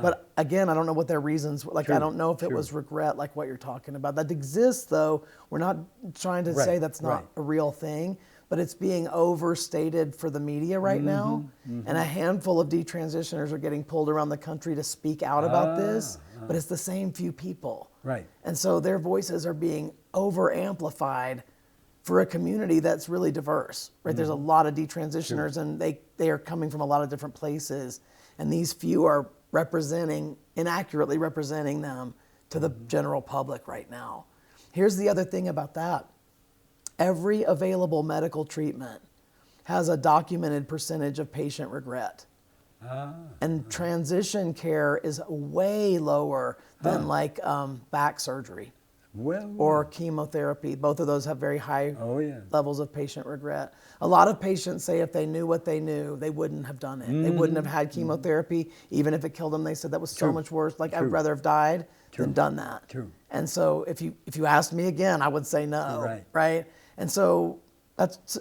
[SPEAKER 3] But again, I don't know what their reasons were. Like, I don't know if it was regret, like what you're talking about. That exists, though. We're not trying to say that's not a real thing, but it's being overstated for the media right now. And a handful of detransitioners are getting pulled around the country to speak out about this, but it's the same few people. And so their voices are being over amplified for a community that's really diverse, right? There's a lot of detransitioners and they are coming from a lot of different places, and these few are inaccurately representing them to the general public right now. Here's the other thing about that. Every available medical treatment has a documented percentage of patient regret. And transition care is way lower than like back surgery or chemotherapy. Both of those have very high levels of patient regret. A lot of patients say if they knew what they knew, they wouldn't have done it. They wouldn't have had chemotherapy, even if it killed them. They said that was so much worse. Like I'd rather have died than done that. And so if you asked me again, I would say no, right? And so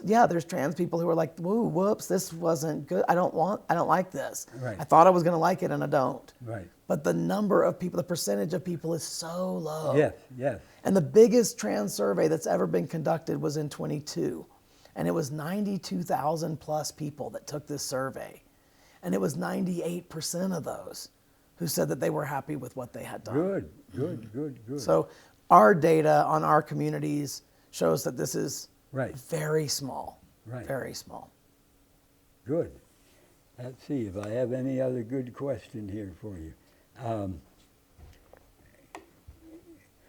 [SPEAKER 3] there's trans people who are like, whoa, whoops, this wasn't good. I don't like this. I thought I was going to like it and I don't. But the number of people, the percentage of people is so low.
[SPEAKER 2] Yes.
[SPEAKER 3] And the biggest trans survey that's ever been conducted was in 22. And it was 92,000 plus people that took this survey. And it was 98% of those who said that they were happy with what they had done.
[SPEAKER 2] Good.
[SPEAKER 3] So our data on our communities shows that this is very small. Very small.
[SPEAKER 2] Good. Let's see if I have any other good question here for you.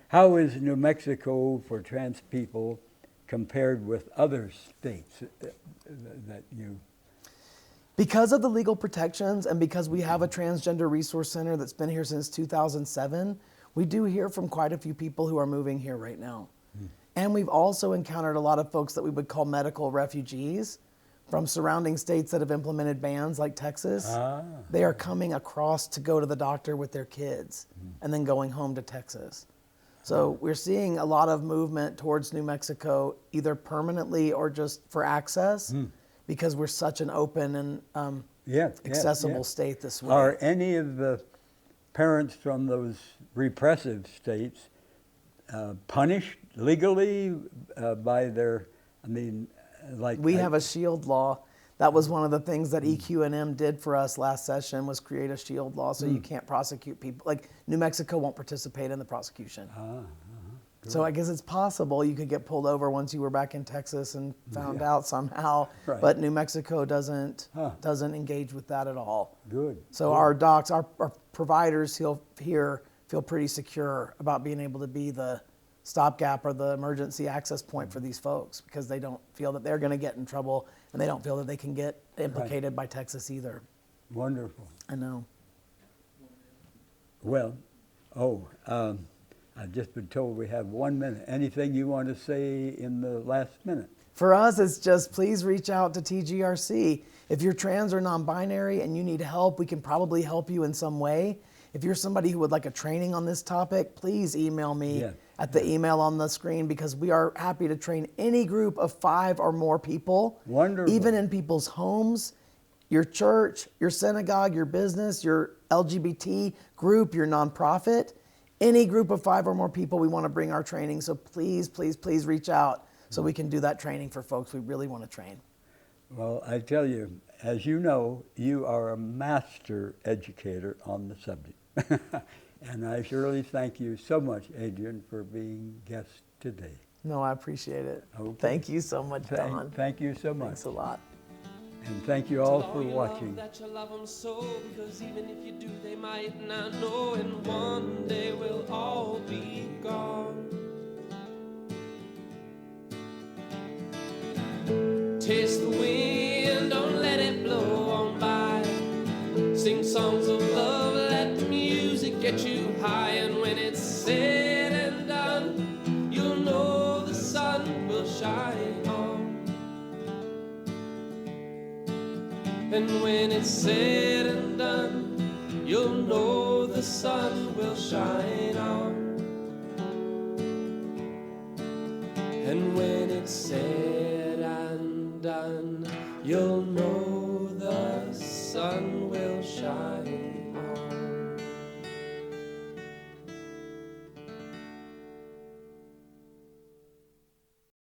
[SPEAKER 2] How is New Mexico for trans people compared with other states that you...
[SPEAKER 3] Because of the legal protections and because we have a transgender resource center that's been here since 2007, we do hear from quite a few people who are moving here right now. And we've also encountered a lot of folks that we would call medical refugees from surrounding states that have implemented bans like Texas. They are coming across to go to the doctor with their kids and then going home to Texas. So we're seeing a lot of movement towards New Mexico, either permanently or just for access, because we're such an open and accessible state this way.
[SPEAKER 2] Are any of the parents from those repressive states punished legally by their,
[SPEAKER 3] we have a shield law. That was one of the things that EQ&M did for us last session, was create a shield law so you can't prosecute people. Like New Mexico won't participate in the prosecution. So I guess it's possible you could get pulled over once you were back in Texas and found out somehow, but New Mexico doesn't engage with that at all. So our docs, our providers here feel pretty secure about being able to be the stopgap or the emergency access point for these folks, because they don't feel that they're going to get in trouble and they don't feel that they can get implicated by Texas either.
[SPEAKER 2] Wonderful.
[SPEAKER 3] I know.
[SPEAKER 2] Well, I've just been told we have 1 minute. Anything you want to say in the last minute?
[SPEAKER 3] For us, it's just please reach out to TGRC. If you're trans or non-binary and you need help, we can probably help you in some way. If you're somebody who would like a training on this topic, please email me at the email on the screen, because we are happy to train any group of 5 or more people.
[SPEAKER 2] Wonderful.
[SPEAKER 3] Even in people's homes, your church, your synagogue, your business, your LGBT group, your nonprofit. Any group of 5 or more people, we want to bring our training. So please, please, please reach out so we can do that training for folks we really want to train.
[SPEAKER 2] Well, I tell you, as you know, you are a master educator on the subject. And I surely thank you so much, Adrian, for being guest today.
[SPEAKER 3] No, I appreciate it.
[SPEAKER 2] Okay.
[SPEAKER 3] Thank you so much, Don.
[SPEAKER 2] Thank you so much.
[SPEAKER 3] Thanks a lot.
[SPEAKER 2] And thank you all for watching.
[SPEAKER 1] That you love them so, because even if you do, they might not know, and one day we'll all be gone. Taste the wind, don't let it blow on by. Sing songs of love, let the music get you high. And when it's said and done, you'll know the sun will shine on. And when it's said and done, you'll know the sun will shine on. And when it's said and done, you'll know